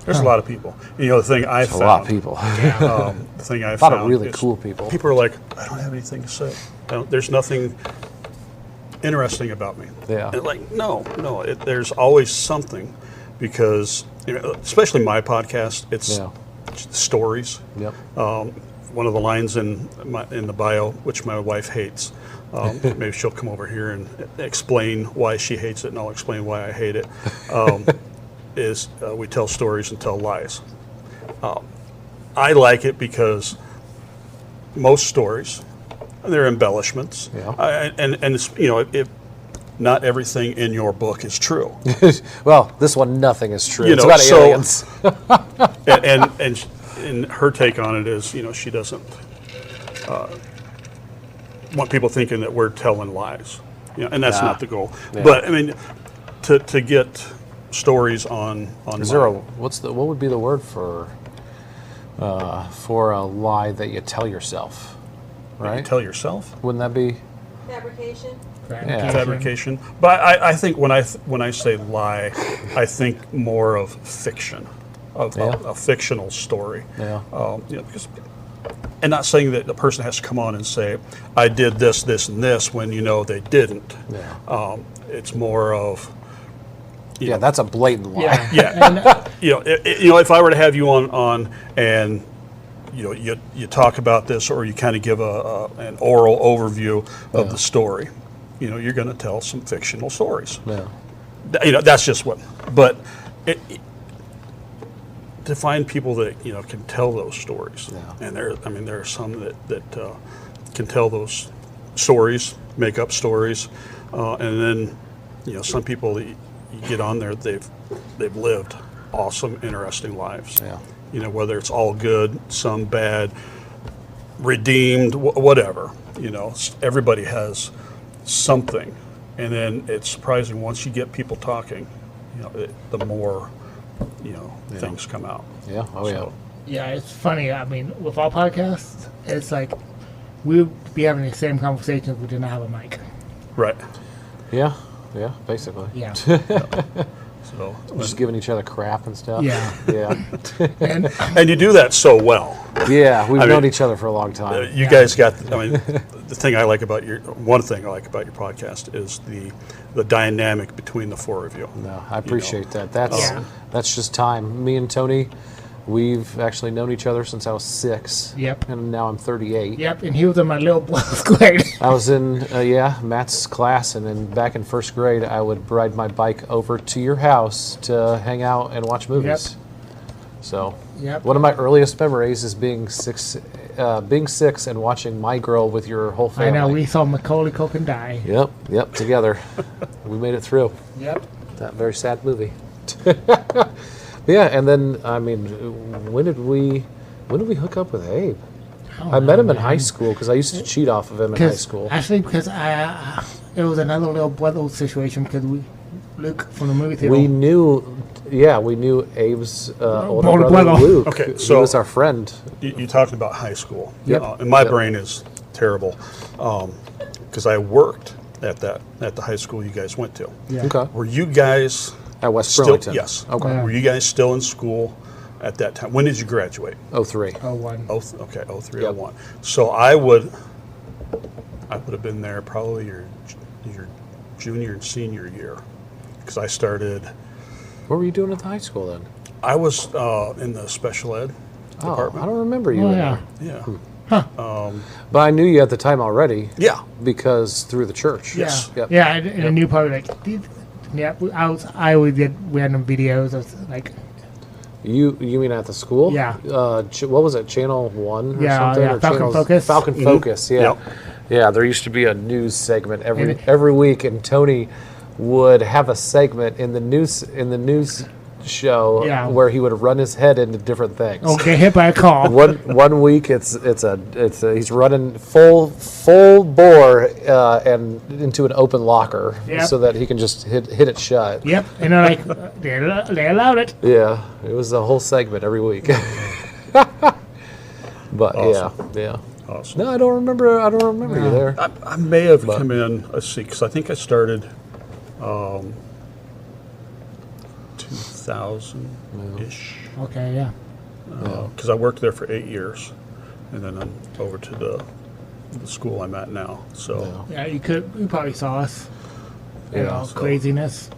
S1: There's a lot of people. You know, the thing I
S2: A
S1: found.
S2: lot of people.
S1: The thing I
S2: A lot
S1: found
S2: of really
S1: is
S2: cool people.
S1: People are like, I don't have anything to say. There's nothing interesting about me.
S2: Yeah.
S1: And like, no. There's always something, because especially my podcast, it's
S2: Yeah.
S1: stories.
S2: Yep.
S1: One of the lines in the bio, which my wife hates, maybe she'll come over here and explain why she hates it, and I'll explain why I hate it. Is we tell stories and tell lies. I like it because most stories, they're embellishments.
S2: Yeah.
S1: And it's, if not everything in your book is true.
S2: Well, this one, nothing is true.
S1: You
S2: It's
S1: know,
S2: about
S1: so-
S2: aliens.
S1: and her take on it is, she doesn't want people thinking that we're telling lies. And that's not the goal.
S2: Yeah.
S1: But I mean, to get stories on
S2: Is there what would be the word for a lie that you tell yourself? Right?
S1: tell yourself.
S2: Wouldn't that be?
S5: Fabrication.
S2: Yeah.
S1: Fabrication, but I think when I say lie, I think more of fiction, of a fictional story.
S2: Yeah.
S1: Because, and not saying that the person has to come on and say, I did this, this, and this, when they didn't.
S2: Yeah.
S1: It's more of,
S2: Yeah, that's a blatant lie.
S3: Yeah.
S1: yeah,
S3: And,
S1: if I were to have you on and you talk about this, or you kind of give an oral overview of the story, you're going to tell some fictional stories.
S2: Yeah.
S1: That's just what. But to find people that can tell those stories, and there are some that can tell those stories, make up stories, and then some people that you get on there, they've lived awesome, interesting lives.
S2: Yeah.
S1: Whether it's all good, some bad, redeemed, whatever. Everybody has something, and then it's surprising once you get people talking, the more things come out.
S2: Yeah. Oh,
S1: So,
S3: yeah, it's funny. I mean, with our podcasts, it's like we would be having the same conversations if we didn't have a mic.
S1: right.
S2: yeah. Yeah. Basically.
S3: Yeah.
S1: So,
S2: Just giving each other crap and stuff.
S3: Yeah.
S2: Yeah.
S1: and you do that so well.
S2: Yeah. We've
S1: I
S2: known
S1: mean,
S2: each other for a long time.
S1: You guys got. The thing I like about one thing I like about your podcast is the dynamic between the four of you.
S2: No, I appreciate that.
S3: Yeah.
S2: That's just time. Me and Tony, We've actually known each other since I was 6.
S3: Yep.
S2: And now I'm 38.
S3: Yep, and he was in my little brother's grade.
S2: I was in, Matt's class, and then back in first grade, I would ride my bike over to your house to hang out and watch movies. So,
S3: Yep.
S2: one of my earliest memories is being 6 and watching My Girl with your whole
S3: I
S2: family.
S3: know, we saw Macaulay Culkin die.
S2: Yep, together. We made it through
S3: Yep.
S2: that very sad movie. Yeah, and then, I mean, when did we hook up with Abe? I met him in high school because I used to cheat off of him in high school.
S3: Actually, because it was another little brother situation because Luke from the movie theater.
S2: We knew Abe's older
S3: Older
S2: brother,
S3: brother.
S2: Luke.
S1: Okay,
S2: He
S1: so-
S2: was our friend.
S1: You talked about high school.
S2: Yep.
S1: And my
S2: Yep.
S1: brain is terrible because I worked at the high school you guys went to.
S3: Yeah.
S2: Okay.
S1: Were you guys
S2: At West
S1: still?
S2: Burlington.
S1: Yes.
S2: Okay.
S3: Yeah.
S1: Were you guys still in school at that time? When did you graduate?
S2: 03.
S3: Oh, one.
S1: Okay, 03,
S2: Yep.
S1: 01. So I would have been there probably your junior and senior year because I started.
S2: What were you doing at the high school then?
S1: I was in the special ed
S2: Oh,
S1: department.
S2: I don't remember you
S3: Oh,
S2: in
S3: yeah.
S2: there.
S1: Yeah.
S2: But I knew you at the time already
S1: Yeah.
S2: because through the church.
S3: Yeah.
S1: Yes.
S2: Yep.
S3: Yeah, and I knew probably like, yeah, I always did random videos of like,
S2: You mean at the school?
S3: Yeah.
S2: What was it? Channel 1 or
S3: Yeah,
S2: something?
S3: yeah,
S2: Or
S3: Falcon
S2: Channel-
S3: Focus.
S2: Falcon Focus, yeah.
S1: Yep.
S2: Yeah, there used to be a news segment
S3: And it-
S2: every week, and Tony would have a segment in the news show
S3: Yeah.
S2: where he would run his head into different things.
S3: oh, get hit by a car.
S2: One week it's he's running full bore and into an open locker
S3: Yep.
S2: so that he can just hit it shut.
S3: Yep, and they're like, they allowed it.
S2: Yeah, it was a whole segment every week. But
S1: Awesome.
S2: yeah.
S1: Awesome.
S2: No, I don't remember you there.
S1: I may have come in, let's see, because I think I started 2000-ish,
S3: Okay, yeah.
S1: because I worked there for 8 years, and then I'm over to the school I'm at now. So
S3: Yeah, you probably saw us. You
S2: Yeah,
S3: know,
S1: so-
S3: craziness.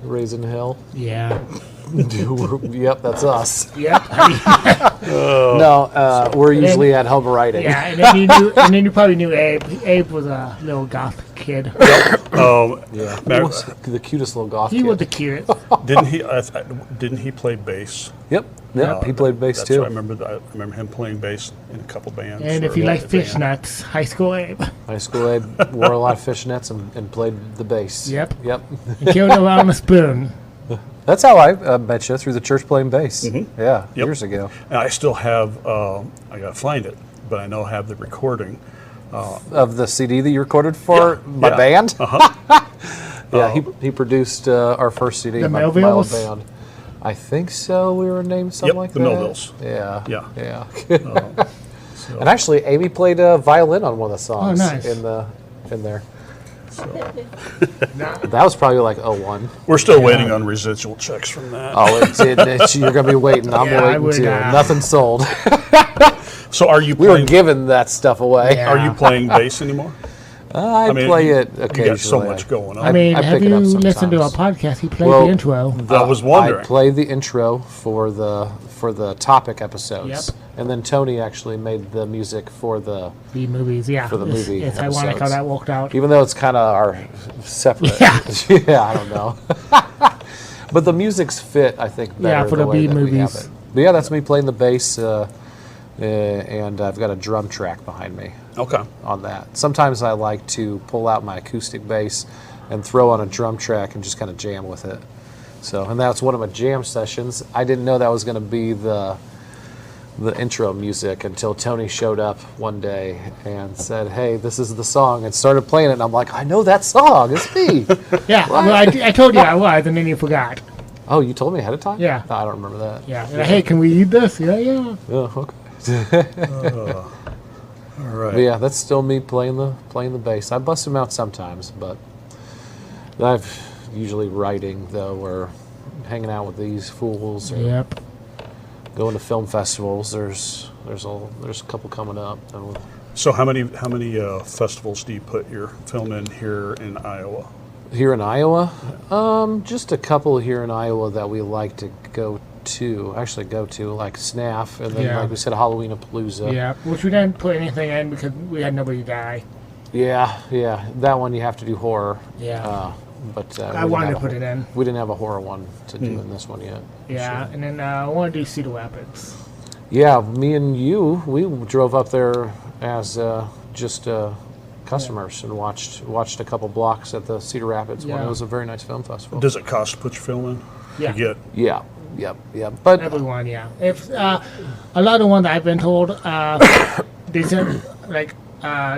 S2: Raising hell.
S3: Yeah.
S2: Yep, that's us.
S3: Yep.
S2: No, we're usually at home writing.
S3: Yeah, and then you probably knew Abe. Abe was a little goth kid.
S2: Yeah. He was the cutest little goth
S3: He
S2: kid.
S3: was the cutest.
S1: didn't he play bass?
S2: Yep. He played bass
S1: That's
S2: too.
S1: what I remember him playing bass in a couple bands.
S3: And if
S1: or
S3: you like
S1: a band.
S3: fishnets, high school Abe.
S2: High school Abe wore a lot of fishnets and played the bass.
S3: Yep.
S2: Yep.
S3: He killed around a spoon.
S2: That's how I met you, through the church playing bass. Yeah,
S1: Yep.
S2: years ago.
S1: And I still have. I gotta find it, but I know I have the recording.
S2: Of the CD that you recorded for
S1: Yeah,
S2: my
S1: yeah.
S2: band? Yeah, he produced our first CD,
S3: The
S2: my old
S3: Melvilles?
S2: band. I think so. We were named something
S1: Yep,
S2: like
S1: the
S2: that.
S1: Melvilles.
S2: Yeah.
S1: Yeah.
S2: Yeah. And actually, Amy played violin on one of the songs
S3: nice.
S2: in there.
S3: Nah.
S2: That was probably like 01.
S1: We're still waiting on residual checks from that.
S2: Oh, you're going to be waiting. I'm
S3: Yeah, I
S2: waiting
S3: would,
S2: too. Nothing sold.
S1: So are you
S2: We were
S1: playing?
S2: giving that stuff away.
S3: Yeah.
S1: Are you playing bass anymore?
S2: I
S1: mean,
S2: play
S1: you-
S2: it
S1: You
S2: occasionally.
S1: got so much going on.
S3: I mean,
S2: I
S3: have
S2: pick it
S3: you
S2: up
S3: listened to our
S2: sometimes.
S3: podcast? He played
S2: Well,
S3: the intro.
S1: I was wondering.
S2: I play the intro for the topic episodes,
S3: Yep.
S2: and then Tony actually made the music for the.
S3: The movies, yeah.
S2: For the movie
S3: It's ironic how
S2: episodes.
S3: that worked out.
S2: Even though it's kind of our separate.
S3: Yeah.
S2: Yeah, I don't know. But the music's fit, I think, better
S3: Yeah, for the
S2: way
S3: B
S2: that we have
S3: movies.
S2: it. But yeah, that's me playing the bass, and I've got a drum track behind me
S1: Okay.
S2: on that. Sometimes I like to pull out my acoustic bass and throw on a drum track and just kind of jam with it. So, and that's one of my jam sessions. I didn't know that was going to be the intro music until Tony showed up one day and said, "Hey, this is the song," and started playing it. And I'm like, "I know that song. It's me."
S3: Yeah, well, I told you I was, and then you forgot.
S2: Oh, you told me ahead of time?
S3: Yeah.
S2: No, I don't remember that.
S3: Yeah. Like, hey, can we eat this? Yeah, yeah.
S2: Oh, okay.
S1: All right.
S2: But yeah, that's still me playing the bass. I bust them out sometimes, but I've usually writing though, or hanging out with these fools, or
S3: Yep.
S2: going to film festivals. There's a couple coming up. And
S1: So how many festivals do you put your film in here in Iowa?
S2: here in Iowa, just a couple here in Iowa that we like to go to like SNAF, and then
S3: Yeah.
S2: like we said, Halloween-a-Palooza.
S3: Yeah, which we didn't put anything in because we had nobody die.
S2: Yeah, that one you have to do horror.
S3: Yeah.
S2: But
S3: I wanted to put it in.
S2: We didn't have a horror one to do in this one yet.
S3: Yeah, and then I want to do Cedar Rapids.
S2: Yeah, me and you, we drove up there as just customers and watched a couple blocks at the Cedar Rapids one.
S3: Yeah.
S2: It was a very nice film festival.
S1: Does it cost to put your film in?
S3: Yeah.
S1: You get
S2: Yeah. But
S3: Everyone, yeah. If a lot of the ones I've been told, they send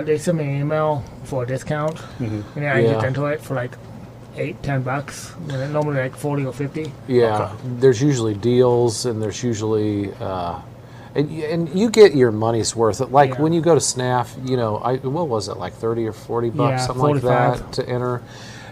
S3: they send me an email for a discount, and then I get
S2: Yeah.
S3: into it for like $8-10. And then normally like 40 or 50.
S2: yeah, there's usually deals, and there's usually and you get your money's worth. Like
S3: Yeah.
S2: when you go to SNAF, what was it, like 30 or 40 bucks,
S3: Yeah,
S2: something
S3: 45.
S2: like that to enter.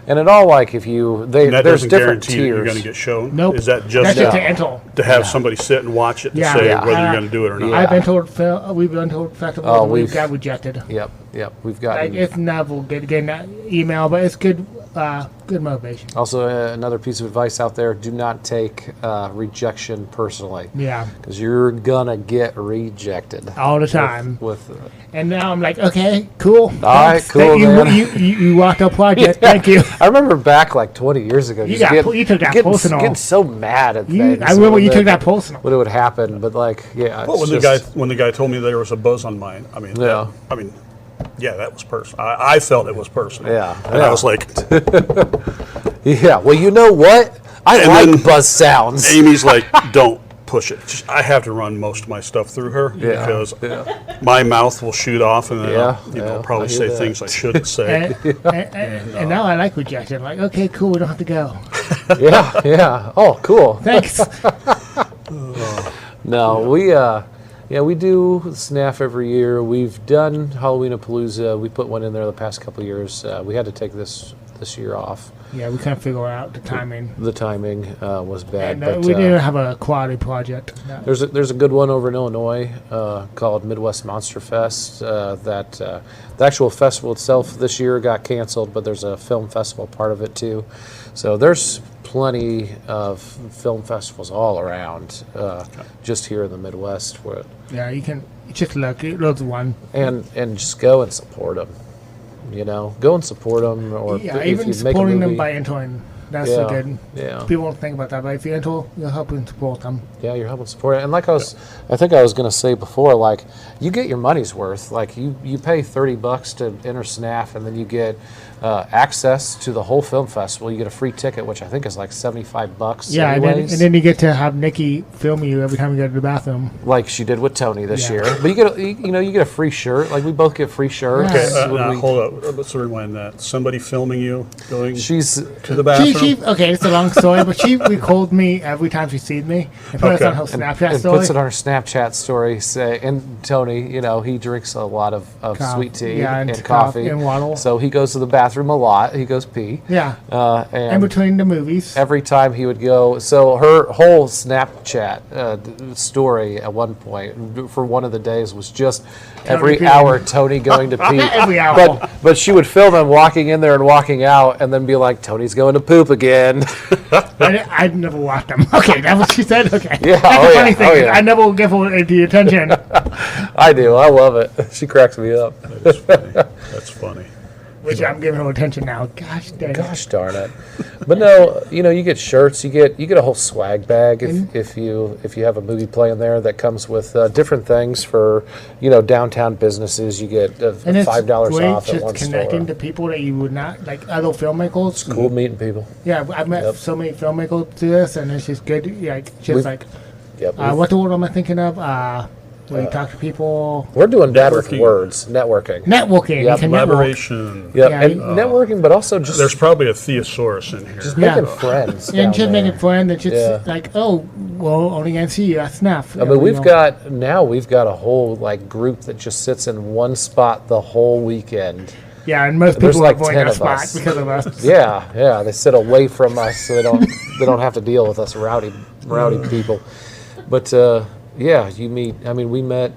S2: And it all, like, if you
S1: and that
S2: there's
S1: doesn't
S2: different
S1: guarantee that you're going to
S2: tiers.
S1: get shown.
S3: Nope.
S1: Is that just
S3: That's just to enter.
S1: to have somebody sit and watch it to
S3: Yeah.
S1: say
S3: Yeah.
S1: whether you're going to do it or not?
S2: Yeah.
S3: I've been told we've been told festivals
S2: Oh,
S3: and we've
S2: we've-
S3: got rejected.
S2: Yep, we've
S3: Like
S2: got.
S3: if not, we'll get that email, but it's good motivation.
S2: Also, another piece of advice out there: do not take rejection personally,
S3: Yeah,
S2: because you're gonna get rejected
S3: all the time.
S2: with
S3: And now I'm like, okay, cool.
S2: All right,
S3: Thanks.
S2: cool,
S3: you,
S2: man.
S3: You rocked our project. Thank you.
S2: I remember back like 20 years ago.
S3: You
S2: just
S3: you took that
S2: getting,
S3: personal.
S2: getting so mad at
S3: You,
S2: things.
S3: I remember you
S2: when
S3: took that personal.
S2: when it would happen, but like, yeah.
S1: Well,
S2: it's
S1: when the guy told me there was a buzz on mine, I mean,
S2: Yeah.
S1: that was personal. I felt it was personal.
S2: Yeah,
S1: and
S2: yeah.
S1: I was like,
S2: yeah. Well, you know what? I
S1: And
S2: like
S1: then
S2: buzz sounds.
S1: Amy's like, don't push it. I have to run most of my stuff through her
S2: Yeah,
S1: because
S2: yeah.
S1: my mouth will shoot off, and then
S2: Yeah,
S1: I'll
S2: I
S1: probably
S2: hear
S1: say
S2: that.
S1: things I shouldn't say.
S3: And now I like rejection. Like, okay, cool, we don't have to go.
S2: Yeah. Oh, cool.
S3: Thanks.
S2: No, we do SNAF every year. We've done Halloween-a-Palooza. We put one in there the past couple of years. We had to take this year off.
S3: Yeah, we couldn't figure out the timing.
S2: The timing was bad.
S3: And
S2: but
S3: we didn't have a quality project. No.
S2: there's a good one over in Illinois called Midwest Monster Fest. The actual festival itself this year got canceled, but there's a film festival part of it too. So there's plenty of film festivals all around, just here in the Midwest,
S3: Yeah, you can just look. Look one.
S2: and just go and support them. Go and support them, or
S3: Yeah,
S2: if
S3: even
S2: you make a
S3: supporting them
S2: movie-
S3: by entering. That's
S2: Yeah,
S3: a good.
S2: yeah.
S3: People don't think about that, but if you enter, you're helping support them.
S2: Yeah, you're helping support it. And like I think I was going to say before, like, you get your money's worth. Like, you pay $30 to enter SNAF, and then you get access to the whole film festival. You get a free ticket, which I think is like $75.
S3: Yeah, and
S2: anyways.
S3: then you get to have Nikki film you every time you go to the bathroom.
S2: Like she did with Tony this
S3: Yeah.
S2: year. But you get a free shirt. Like, we both get free shirts.
S3: Yeah.
S1: Okay,
S2: when we-
S1: hold up. Let's rewind that. Somebody filming you going
S2: She's
S1: to the bathroom.
S3: Okay, it's a long story, but she records me every time she sees me and puts it on her Snapchat
S2: and
S3: story.
S2: puts it on her Snapchat story. And Tony, he drinks a lot of sweet tea
S3: yeah,
S2: and
S3: and
S2: coffee.
S3: and waddle.
S2: So he goes to the bathroom a lot. He goes pee.
S3: Yeah, in
S2: And
S3: between the movies.
S2: every time he would go, so her whole Snapchat story at one point for one of the days was just every
S3: peeing.
S2: hour Tony going to pee.
S3: Every hour.
S2: But she would film him walking in there and walking out, and then be like, Tony's going to poop again.
S3: I'd never watched them. Okay, that's what she said. Okay,
S2: Yeah,
S3: That's
S2: oh
S3: the
S2: yeah,
S3: funny thing.
S2: oh
S3: is
S2: yeah.
S3: I never give her the attention.
S2: I do. I love it. She cracks me up.
S1: That's funny. That's funny.
S3: Which I'm giving her attention now. Gosh dang it.
S2: Gosh darn it! But no, you get shirts, you get a whole swag bag if you have a movie playing there that comes with different things for downtown businesses. You get
S3: And it's
S2: $5
S3: great
S2: off at
S3: just
S2: one
S3: connecting
S2: store.
S3: to people that you would not, like other filmmakers.
S2: Cool meeting people.
S3: Yeah, I've met so many filmmakers do this, and it's just good. Yeah, just
S2: We've-
S3: like,
S2: Yep.
S3: what the word am I thinking of? Where you talk to people.
S2: We're doing bad with
S1: Networking.
S2: words. Networking.
S3: Networking.
S2: Yep.
S3: You can network.
S1: Collaboration.
S2: Yep.
S3: Yeah,
S2: and
S3: you-
S2: networking, but also just
S1: There's probably a thesaurus in here.
S2: just
S3: Yeah.
S2: making friends.
S3: And
S2: down
S3: just
S2: there.
S3: making friends. It's just
S2: Yeah.
S3: like, oh, well, only gonna see you. That's enough.
S2: I mean, we've got a whole group that just sits in one spot the whole weekend.
S3: Yeah, and most
S2: There's
S3: people
S2: like
S3: avoid
S2: 10
S3: our
S2: of
S3: spot
S2: us.
S3: because of us.
S2: Yeah, they sit away from us so they don't have to deal with us rowdy people. But you meet. I mean, we met.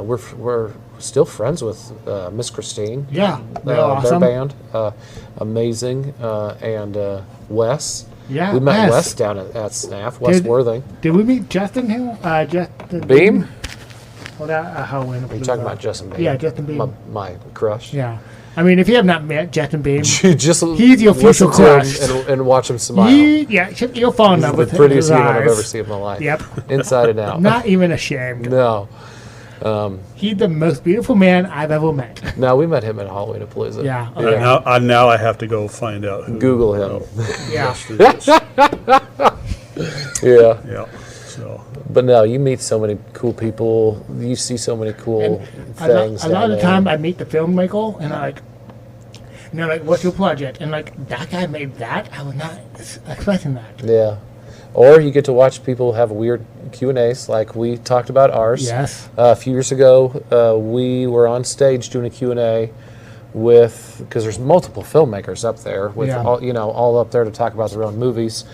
S2: We're still friends with Miss Christine.
S3: Yeah, they're
S2: Their
S3: awesome.
S2: band, amazing, and Wes.
S3: Yeah,
S2: We met
S3: yes.
S2: Wes down at SNAF, Wes
S3: Did-
S2: Worthing.
S3: Did we meet Justin here? Justin
S2: Beam?
S3: Well, that Halloween.
S2: Are you talking about Justin Beam?
S3: Yeah, Justin Beam.
S2: My crush.
S3: Yeah. I mean, if you have not met Justin Beam,
S2: Just
S3: He's your future
S2: listen to him
S3: crush.
S2: and watch him smile.
S3: you'll fall in
S2: He's
S3: love
S2: the
S3: with his
S2: prettiest human I've
S3: eyes.
S2: ever seen in my life.
S3: Yep.
S2: Inside and out.
S3: Not even ashamed.
S2: No.
S3: He's the most beautiful man I've ever met.
S2: No, we met him at Halloween at Palooza.
S3: Yeah.
S1: Now I have to go find out who.
S2: Google him.
S3: Yeah.
S2: Yeah.
S1: Yeah. So
S2: But no, you meet so many cool people. You see so many cool things.
S3: A lot
S2: down
S3: of the
S2: there.
S3: time, I meet the filmmaker, and they're like, "What's your project?" And that guy made that. I was not expecting that.
S2: Yeah. Or you get to watch people have weird Q&As like we talked about ours.
S3: Yes.
S2: A few years ago, we were on stage doing a Q&A with, because there's multiple filmmakers up there with
S3: Yeah.
S2: all up there to talk about their own movies.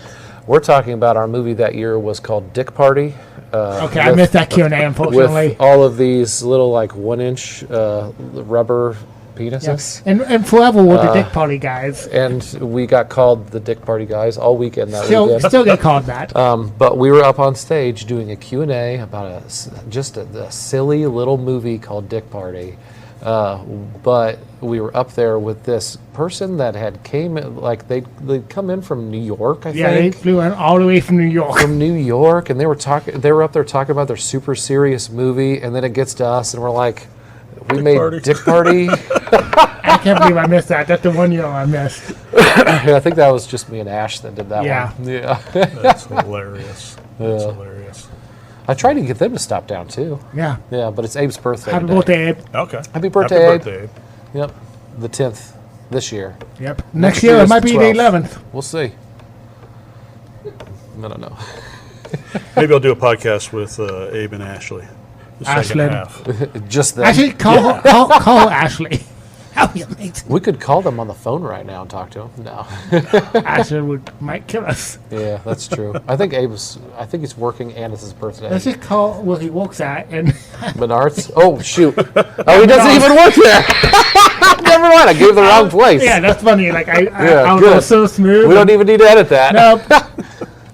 S2: We're talking about our movie that year was called Dick Party.
S3: Okay, I missed that Q&A, unfortunately.
S2: With all of these little 1-inch rubber penises.
S3: Yes. And forever with the Dick Party guys.
S2: And we got called the Dick Party guys all weekend that weekend.
S3: Still get called that.
S2: But we were up on stage doing a Q&A about a silly little movie called Dick Party. But we were up there with this person that had they'd come in from New York, I
S3: Yeah, they
S2: think.
S3: flew in all the way from New York.
S2: From New York, and they were up there talking about their super serious movie, and then it gets to us, and we're like, we made
S1: Party.
S2: Dick Party.
S3: I can't believe I missed that. That's the one year I missed.
S2: I think that was just me and Ash that did that
S3: Yeah.
S2: one. Yeah.
S1: that's hilarious. That's
S2: Yeah.
S1: hilarious.
S2: I tried to get them to stop down too.
S3: Yeah.
S2: Yeah, but it's Abe's birthday.
S3: Happy
S2: today.
S3: birthday, Abe.
S1: Okay.
S2: Happy birthday, Abe.
S1: Abe.
S2: Yep, the 10th this year.
S3: Yep. Next year, it
S2: is
S3: might be the
S2: 12th.
S3: 11th.
S2: We'll see. I don't know.
S1: Maybe I'll do a podcast with Abe and Ashley. The second
S3: Ashlyn.
S1: half.
S2: Just that.
S3: Actually, call her Ashley. That would be amazing.
S2: We could call them on the phone right now and talk to them. No.
S3: Ashley might kill us.
S2: Yeah, that's true. I think he's working and it's his birthday.
S3: Let's just call where he works at and
S2: Menards? Oh, shoot. Oh, he doesn't even work there. Never mind. I gave the wrong place.
S3: yeah, that's funny. Like I
S2: Yeah,
S3: was
S2: good.
S3: so smooth.
S2: We don't even need to edit that.
S3: Nope.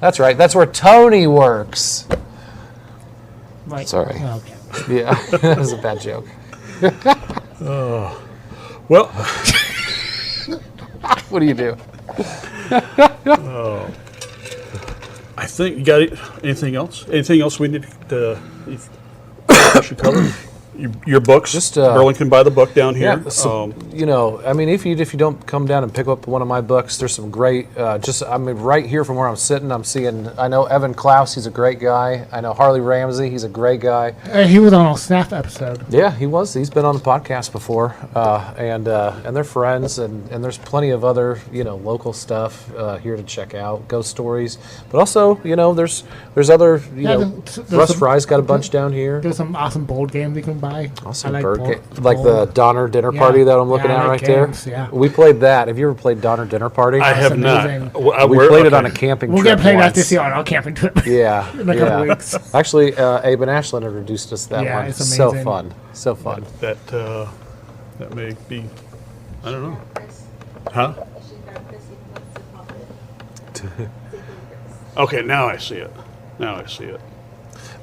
S2: That's right. That's where Tony works.
S3: Like,
S2: Sorry.
S3: Okay.
S2: Yeah, that was a bad joke.
S1: Well,
S2: What do you do?
S1: I think you got anything else? Anything else we need to we should cover? Your books,
S2: Just,
S1: Burlington by the book down here.
S2: Yeah, so, I mean, if you don't come down and pick up one of my books, there's some great. Right here from where I'm sitting, I'm seeing. I know Evan Klaus, he's a great guy. I know Harley Ramsey, he's a great guy.
S3: He was on a Snap episode.
S2: Yeah, he was. He's been on the podcast before, and they're friends. And there's plenty of other local stuff here to check out, ghost stories. But also, there's other.
S3: there's
S2: Russ
S3: some-
S2: Fry's got a bunch down here.
S3: There's some awesome board games you can buy.
S2: Awesome
S3: I
S2: bird
S3: board-
S2: game. Like the
S3: board.
S2: Donner Dinner
S3: Yeah.
S2: Party that I'm looking
S3: Yeah, I
S2: at
S3: like
S2: right there.
S3: games, yeah.
S2: We played that. Have you ever played Donner Dinner Party?
S1: I have not.
S3: amazing.
S2: We played it on a camping
S3: We'll
S2: trip
S3: get played
S2: once.
S3: out this year on our camping trip.
S2: Yeah,
S3: in a couple weeks.
S2: Actually, Abe and Ashlyn introduced us to that
S3: Yeah,
S2: one.
S3: it's
S2: So
S3: amazing.
S2: fun. So fun.
S1: that may be. I don't know. Huh? Okay, now I see it.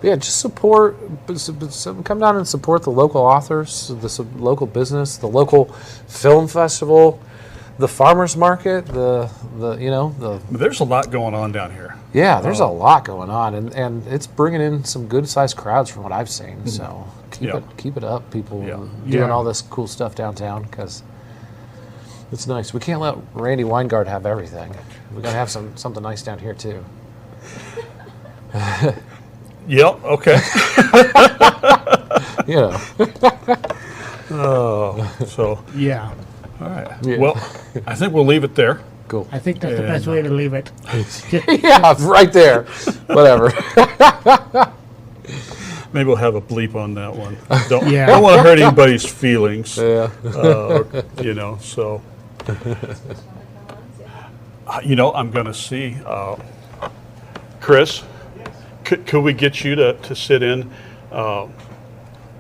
S2: Yeah, just support. Come down and support the local authors, the local business, the local film festival, the farmers market.
S1: There's a lot going on down here.
S2: Yeah, there's a lot going on, and it's bringing in some good sized crowds from what I've seen. So keep it up, people
S1: Yeah.
S2: doing
S3: Yeah.
S2: all this cool stuff downtown because it's nice. We can't let Randy Weingart have everything. We gotta have something nice down here too.
S1: Yep. Okay.
S2: Yeah.
S1: So,
S3: Yeah.
S1: all right.
S2: Yeah.
S1: Well, I think we'll leave it there.
S2: Cool.
S3: I think that's the best way to leave it.
S2: Yeah, right there. Whatever.
S1: Maybe we'll have a bleep on that one. Don't
S3: Yeah.
S1: want to hurt anybody's feelings.
S2: Yeah.
S1: So. I'm going to see. Chris, could we get you to sit in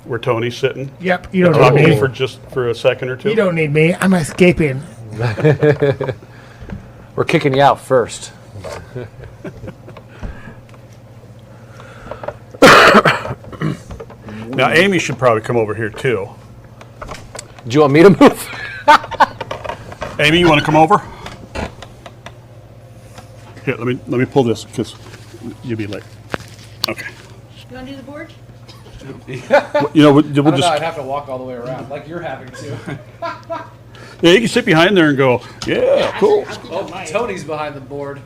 S1: where Tony's sitting?
S3: Yep. You don't
S1: Talk
S3: need
S1: to
S3: me.
S1: me for a second or two?
S3: You don't need me. I'm escaping.
S2: We're kicking you out first. about.
S1: Now, Amy should probably come over here too.
S2: Do you want me to move?
S1: Amy, you want to come over? Here, let me pull this because you'll be late. Okay.
S4: You want to do the board?
S1: You know, we'll just.
S2: I'd have to walk all the way around, like you're having to.
S1: Yeah, you can sit behind there and go. Yeah, cool.
S2: Oh, Tony's behind the board.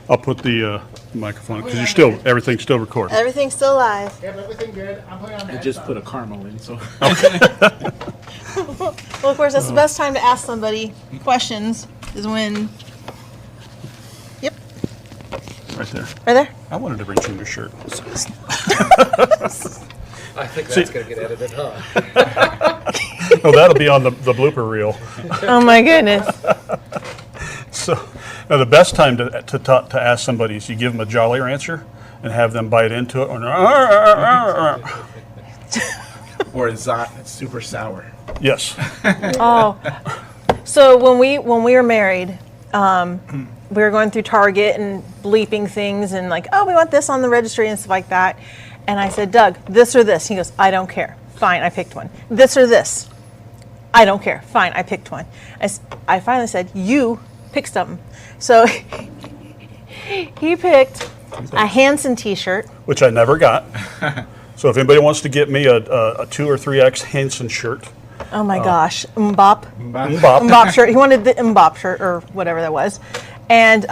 S1: I'll put the microphone because everything's still recording.
S5: Everything's still live.
S3: Yep, everything good. I'm putting on the
S6: Just
S3: headphones.
S6: put a caramel in, so.
S5: Well, of course, that's the best time to ask somebody questions is when. Yep,
S1: Right there.
S5: right there.
S1: I wanted to bring you your shirt.
S2: I think that's going to get edited, huh?
S1: Oh, that'll be on the blooper reel.
S5: Oh my goodness.
S1: So, now the best time to ask somebody is you give them a jollier answer and have them bite into it.
S6: Or it's super sour.
S1: Yes.
S5: Oh, so when we were married, we were going through Target and bleeping things and like, oh, we want this on the registry and stuff like that. And I said, Doug, this or this? He goes, I don't care. Fine, I picked one. This or this? I don't care. Fine, I picked one. I finally said, you pick something. So he picked a Hanson t-shirt.
S1: Which I never got. So if anybody wants to get me a 2 or 3X Hanson shirt,
S5: Oh my gosh, Mbop.
S1: Mbop.
S5: Mbop shirt. He wanted the Mbop shirt or whatever that was. And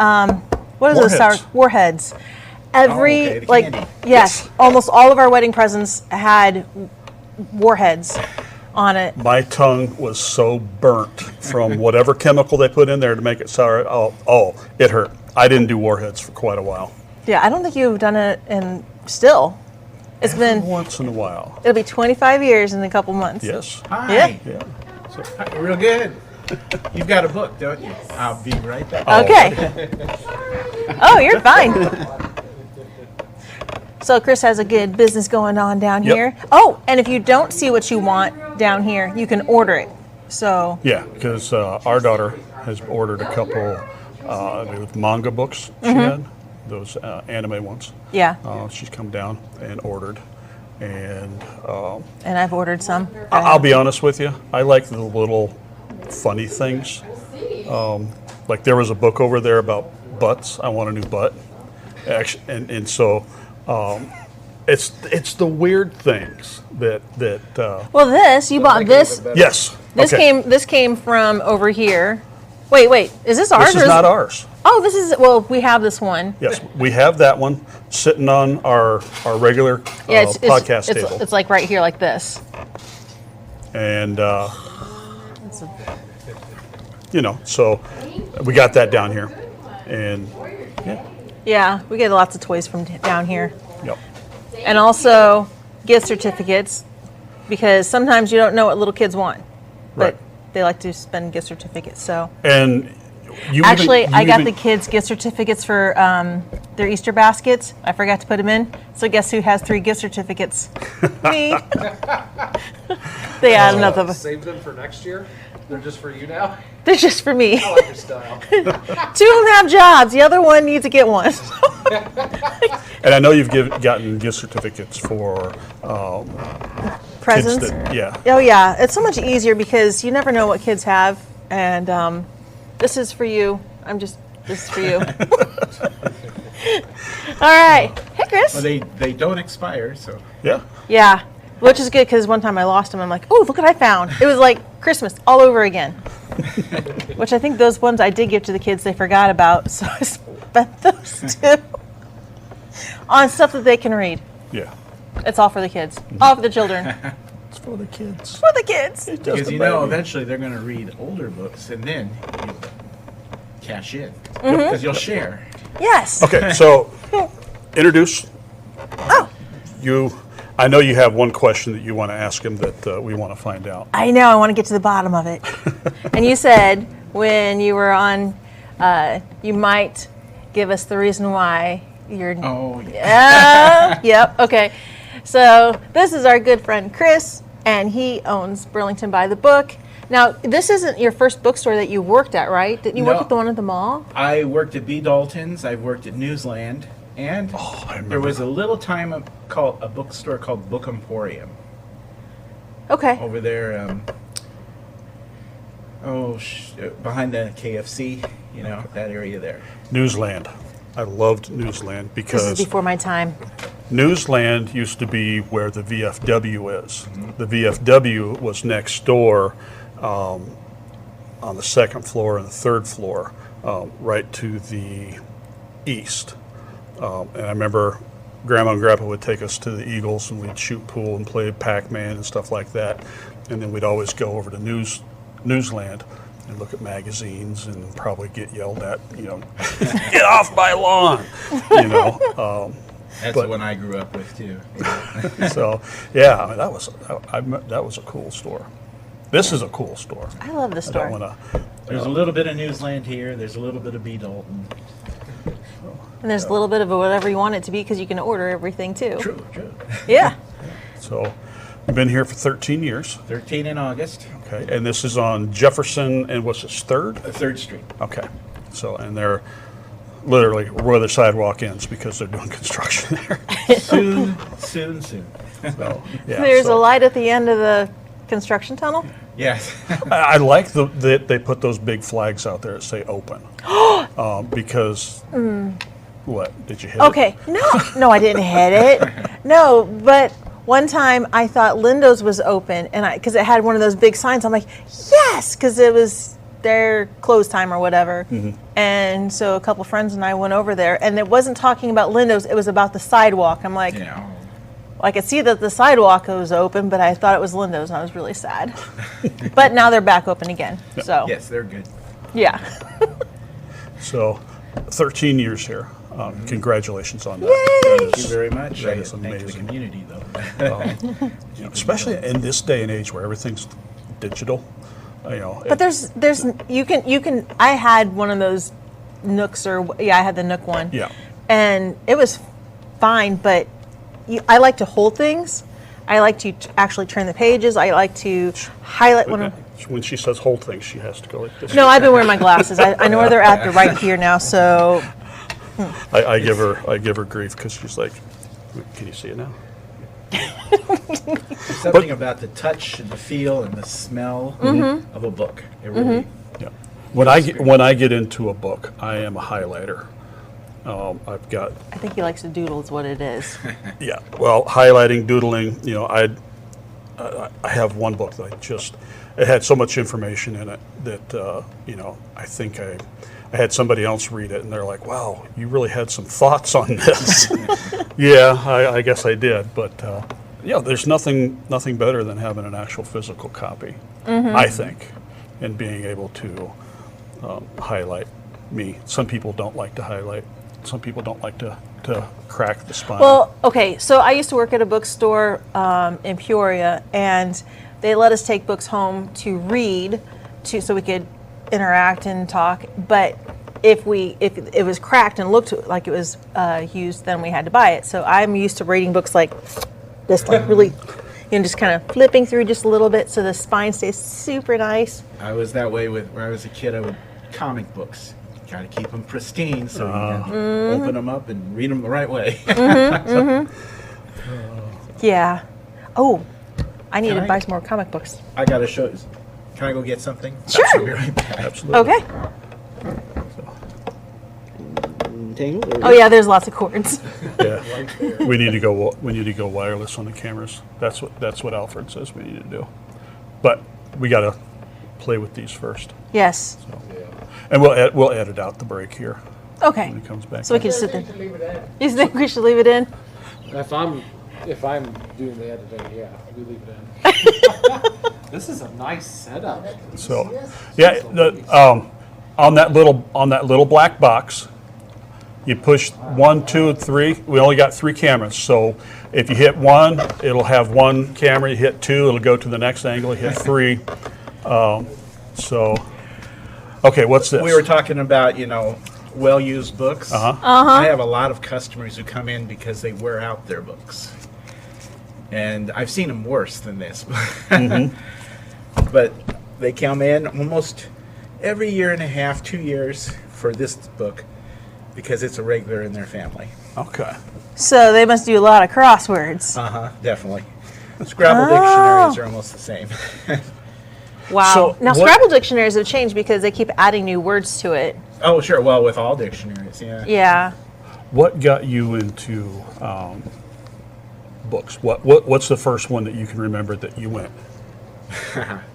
S5: what is those sour warheads? Every
S6: okay, the
S5: like
S6: candy.
S5: yes, almost all of our wedding presents had warheads on it.
S1: my tongue was so burnt from whatever chemical they put in there to make it sour. Oh, it hurt. I didn't do warheads for quite a while.
S5: Yeah, I don't think you've done it in still. It's been
S1: Once in a while.
S5: it'll be 25 years in a couple months.
S1: Yes.
S6: Hi.
S5: Yeah.
S1: Yeah.
S6: Hi, real good. You've got a book, don't you? I'll be right back.
S5: Okay. Oh, you're fine. So Chris has a good business going on down
S1: Yep.
S5: here. Oh, and if you don't see what you want down here, you can order it. So
S1: Yeah, because our daughter has ordered a couple manga books she had, those anime ones.
S5: yeah,
S1: She's come down and ordered. And
S5: and I've ordered some.
S1: I'll be honest with you, I like the little funny things. Like there was a book over there about butts. I want a new butt. Actually, and so it's the weird things that
S5: Well, this you bought this.
S1: yes. Okay.
S5: This came from over here. Wait, is this ours?
S1: This
S5: or
S1: is not ours.
S5: Oh, this is. Well, we have this one.
S1: Yes, we have that one sitting on our regular
S5: Yeah,
S1: podcast table.
S5: it's like right here, like this.
S1: And so we got that down here, and
S5: Yeah, we get lots of toys from down here,
S1: yep.
S5: and also gift certificates, because sometimes you don't know what little kids want, but
S1: Right.
S5: they like to spend gift certificates. So
S1: And you
S5: actually,
S1: even,
S5: I got the kids gift certificates for their Easter baskets. I forgot to put them in. So guess who has 3 gift certificates? Me. They had enough of them.
S2: Save them for next year? They're just for you now?
S5: They're just for me.
S2: I like your style.
S5: 2 of them have jobs. The other one needs to get one.
S1: And I know you've gotten gift certificates for
S5: Presents.
S1: kids that, yeah.
S5: Oh yeah, it's so much easier because you never know what kids have, and this is for you. This is for you. All right, hey Chris.
S6: Well, they don't expire, so.
S1: Yeah.
S5: Yeah, which is good because one time I lost them. I'm like, oh, look what I found. It was like Christmas all over again. Which I think those ones I did give to the kids they forgot about, so I spent those 2 on stuff that they can read.
S1: Yeah.
S5: It's all for the kids, all for the children,
S1: It's for the kids.
S5: for the kids.
S6: Because eventually they're going to read older books and then you'll cash in. Because you'll share.
S5: Yes.
S1: Okay, so introduce you. I know you have one question that you want to ask him that we want to find out.
S5: I know. I want to get to the bottom of it. And you said when you were on, you might give us the reason why you're.
S6: Oh, yeah.
S5: Yep. Okay. So this is our good friend Chris, and he owns Burlington by the Book. Now, this isn't your first bookstore that you worked at, right? Didn't you work
S6: No.
S5: at the one at the mall?
S6: I worked at B. Dalton's. I've worked at Newsland, and
S1: I remember.
S6: there was a little time called a bookstore called Book Emporium
S5: Okay.
S6: over there. Behind the KFC, that area there.
S1: Newsland. I loved Newsland
S5: This is
S1: because
S5: before my time.
S1: Newsland used to be where the VFW is. The VFW was next door on the second floor and the third floor, right to the east. And I remember Grandma and Grandpa would take us to the Eagles and we'd shoot pool and play Pac-Man and stuff like that. And then we'd always go over to Newsland and look at magazines and probably get yelled at, get off my lawn,
S6: That's
S1: But-
S6: the one I grew up with too.
S1: So, yeah, I mean, that was a cool store. This is a cool store.
S5: I love this
S1: I don't
S5: store.
S1: want
S6: There's a little bit of Newsland here. There's a little bit of B. Dalton.
S5: And there's a little bit of whatever you want it to be because you can order everything too.
S6: True.
S5: Yeah.
S1: So, we've been here for 13 years.
S6: 13 in August.
S1: Okay, and this is on Jefferson and what's this, 3rd?
S6: 3rd Street.
S1: Okay, so, and they're literally where the sidewalk ends because they're doing construction there.
S6: Soon.
S1: So, yeah,
S5: There's
S1: so
S5: a light at the end of the construction tunnel.
S6: Yes.
S1: I like that they put those big flags out there that say open. Because, what, did you hit it?
S5: Okay. No, I didn't hit it. No, but one time I thought Lindo's was open, and because it had one of those big signs, I'm like, yes, because it was their close time or whatever. And so a couple friends and I went over there, and it wasn't talking about Lindo's, it was about the sidewalk. I'm like,
S6: Yeah.
S5: I could see that the sidewalk was open, but I thought it was Lindo's, and I was really sad. But now they're back open again. So
S6: Yes, they're good.
S5: yeah.
S1: So, 13 years here. Congratulations on that.
S6: Thank you very much.
S1: That is
S6: Thank the
S1: amazing.
S6: community, though.
S1: Especially in this day and age where everything's digital.
S5: But there's you can I had one of those Nooks I had the Nook one.
S1: Yeah.
S5: And it was fine, but I like to hold things. I like to actually turn the pages. I like to highlight
S1: When she says hold things, she has to go like this.
S5: No, I've been wearing my glasses. I know where they're at. They're right here now. So
S1: I give her grief because she's like, can you see it now?
S6: There's something about the touch and the feel and the smell of a book. It really,
S1: Yeah. When I get into a book, I am a highlighter. I've got
S5: I think he likes to doodle. Is what it is.
S1: yeah. Well, highlighting, doodling. I have one book that it had so much information in it that I think I had somebody else read it and they're like, wow, you really had some thoughts on this. Yeah, I guess I did, but there's nothing better than having an actual physical copy, I think, and being able to highlight me. Some people don't like to highlight. Some people don't like to crack the spine.
S5: Well, okay, so I used to work at a bookstore in Peoria, and they let us take books home to read, so we could interact and talk. But if it was cracked and looked like it was used, then we had to buy it. So I'm used to reading books like this, like really, just kind of flipping through just a little bit, so the spine stays super nice.
S6: I was that way when I was a kid. I would comic books. Got to keep them pristine so you can open them up and read them the right way.
S5: Yeah. Oh, I need
S6: Can
S5: to
S6: I-
S5: buy some more comic books.
S6: I got to show you. Can I go get something?
S5: Sure.
S6: I'll be right back.
S1: Absolutely.
S5: Okay.
S7: Tangled?
S5: Oh yeah, there's lots of cords.
S1: Yeah. We need to go wireless on the cameras. That's what Alfred says we need to do. But we got to play with these first.
S5: Yes.
S1: And we'll edit out the break here
S5: Okay.
S1: when he comes back.
S5: So we can sit there. You think we should leave it in?
S2: If I'm doing the editing, yeah, we leave it in. This is a nice setup.
S1: So, yeah, on that little black box, you push 1, 2, 3. We only got 3 cameras, so if you hit 1, it'll have 1 camera. You hit 2, it'll go to the next angle. You hit 3. Okay, what's this?
S6: We were talking about, well-used books. I have a lot of customers who come in because they wear out their books. And I've seen them worse than this. But They come in almost every year and a half, 2 years for this book because it's a regular in their family.
S1: Okay.
S5: So they must do a lot of crosswords.
S6: Definitely. Scrabble dictionaries are almost the same.
S5: Wow.
S1: So
S5: Now,
S1: what-
S5: Scrabble dictionaries have changed because they keep adding new words to it.
S6: Oh, sure. Well, with all dictionaries, yeah.
S5: Yeah.
S1: What got you into books? What's the first one that you can remember that you went?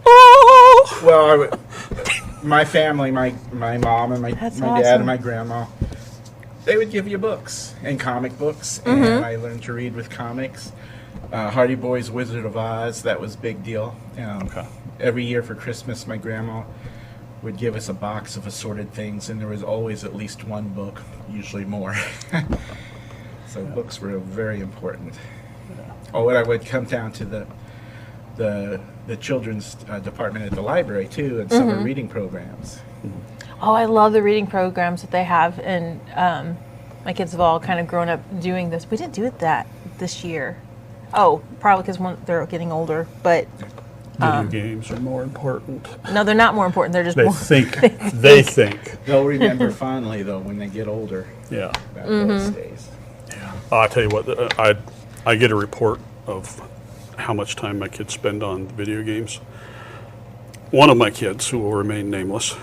S1: Oh!
S6: Well, my family, my mom and my
S5: That's
S6: dad
S5: awesome.
S6: and my grandma, they would give you books and comic books, and I learned to read with comics. Hardy Boys, Wizard of Oz, that was a big deal.
S1: Okay.
S6: Every year for Christmas, my grandma would give us a box of assorted things, and there was always at least one book, usually more. So books were very important. Oh, and I would come down to the children's department at the library too, and summer reading programs.
S5: Oh, I love the reading programs that they have, and my kids have all kind of grown up doing this. We didn't do that this year. Oh, probably because they're getting older. But
S1: Video games are more important.
S5: no, they're not more important. They're just
S1: They
S5: more.
S1: think. They think.
S6: They'll remember fondly though when they get older
S1: Yeah.
S6: about those days.
S1: I'll tell you what. I get a report of how much time my kids spend on video games. One of my kids, who will remain nameless,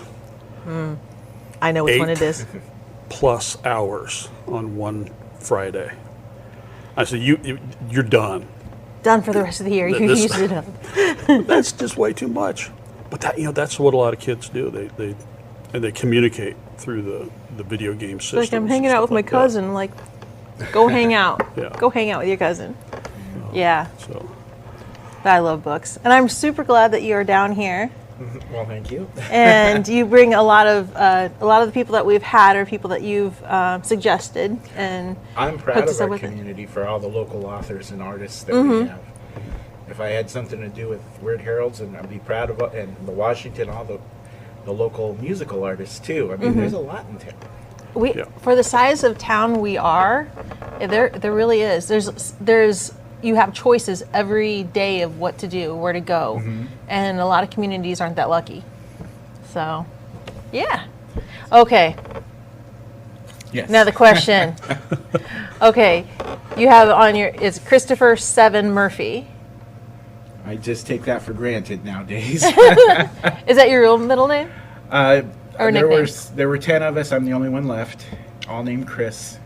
S5: I know which one it is.
S1: +8 hours on one Friday. I said, you're done.
S5: Done for the rest of the year. You
S1: This-
S5: used it up.
S1: That's just way too much. But that's what a lot of kids do. They communicate through the video game system.
S5: Like I'm hanging out with my cousin. Like, go hang out.
S1: Yeah.
S5: Go hang out with your cousin. Yeah,
S1: So
S5: I love books, and I'm super glad that you are down here.
S6: Well, thank you.
S5: And you bring a lot of the people that we've had are people that you've suggested, and
S6: I'm proud
S5: hooked
S6: of
S5: us up
S6: our
S5: with it.
S6: community for all the local authors and artists that we have. If I had something to do with Weird Heralds, and I'd be proud of and the Washington, all the local musical artists too. I mean, there's a lot in town.
S1: Yeah.
S5: For the size of town we are, there really is. There's you have choices every day of what to do, where to go, and a lot of communities aren't that lucky. So, yeah. Okay.
S6: Yes.
S5: Now the question. Okay, you have on your it's Christopher 7 Murphy.
S6: I just take that for granted nowadays.
S5: Is that your real middle name? Or
S6: there
S5: nickname?
S6: there were 10 of us. I'm the only one left, all named Chris.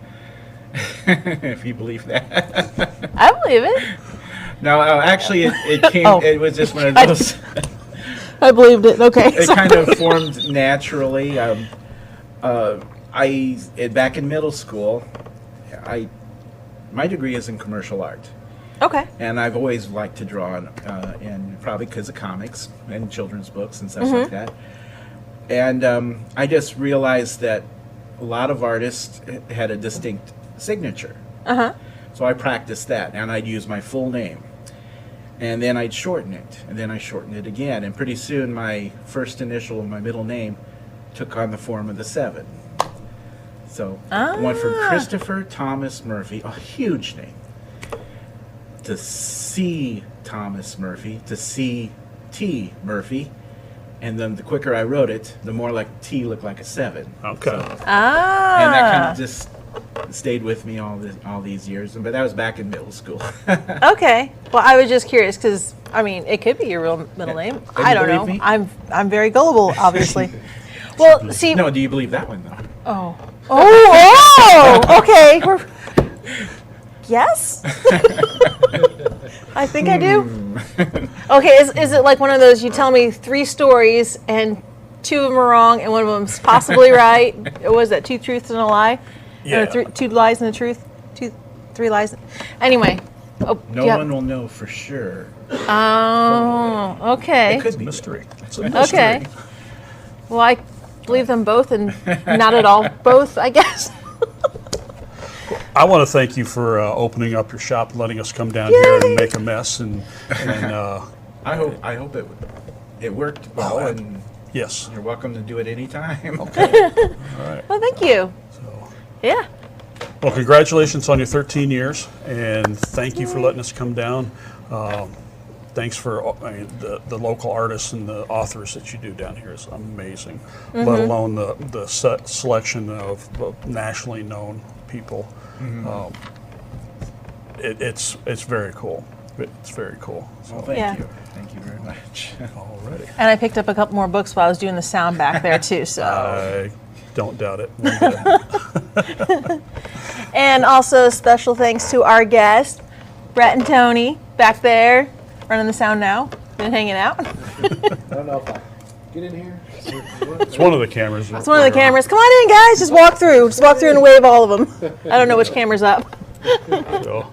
S6: If you believe that.
S5: I believe it.
S6: No, actually, it came.
S5: Oh.
S6: It was just one of those.
S5: I believed it. Okay.
S6: It kind of formed naturally. Back in middle school, my degree is in commercial art,
S5: Okay.
S6: and I've always liked to draw, and probably because of comics and children's books and stuff like that. And I just realized that a lot of artists had a distinct signature. So I practiced that, and I'd use my full name. And then I'd shorten it, and then I shortened it again. And pretty soon my first initial of my middle name took on the form of the 7. So went from Christopher Thomas Murphy, a huge name, to C. Thomas Murphy, to C. T. Murphy. And then the quicker I wrote it, the more like T looked like a 7.
S1: okay.
S6: And that kind of just stayed with me all these years. But that was back in middle school.
S5: Okay. Well, I was just curious because I mean, it could be your real middle name.
S6: Don't
S5: I
S6: you
S5: don't know.
S6: believe me?
S5: I'm very gullible, obviously. Well, see.
S6: No, do you believe that one though?
S5: Okay. Yes. I think I do. Okay. Is it like one of those? You tell me 3 stories and 2 of them are wrong and one of them's possibly right. Or was that 2 truths and a lie?
S1: Yeah.
S5: Or 2 lies and a truth. 3 lies. Anyway.
S6: No one will know for sure.
S5: Oh, okay.
S6: It could be.
S1: Mystery. It's a mystery.
S5: Okay. Well, I believe them both and not at all both, I guess.
S1: I want to thank you for opening up your shop and letting us come down here and make a mess. And
S6: I hope it worked well, and
S1: yes.
S6: you're welcome to do it anytime.
S5: Well, thank you. Yeah.
S1: Well, congratulations on your 13 years, and thank you for letting us come down. thanks for the local artists and the authors that you do down here is amazing. Let alone the selection of nationally known people. It's very cool. It's very cool.
S6: Well, thank
S5: Yeah.
S6: you. Thank you very much.
S1: Alrighty.
S5: And I picked up a couple more books while I was doing the sound back there too. So.
S1: I don't doubt it. One bit.
S5: And also special thanks to our guest, Bret and Tony, back there, running the sound now. Been hanging out.
S2: I don't know if I get in here.
S1: It's one of the cameras.
S5: It's one of the cameras. Come on in, guys. Just walk through. Just walk through and wave all of them. I don't know which camera's up.
S1: So,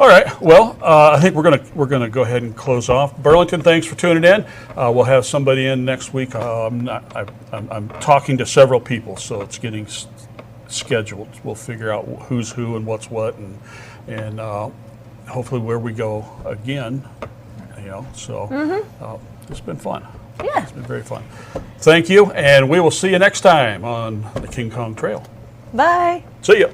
S1: all right. Well, I think we're gonna go ahead and close off. Burlington, thanks for tuning in. We'll have somebody in next week. I'm talking to several people, so it's getting scheduled. We'll figure out who's who and what's what, and hopefully where we go again. So it's been fun.
S5: Yeah.
S1: It's been very fun. Thank you, and we will see you next time on the King Kong Trail.
S5: Bye.
S1: See ya.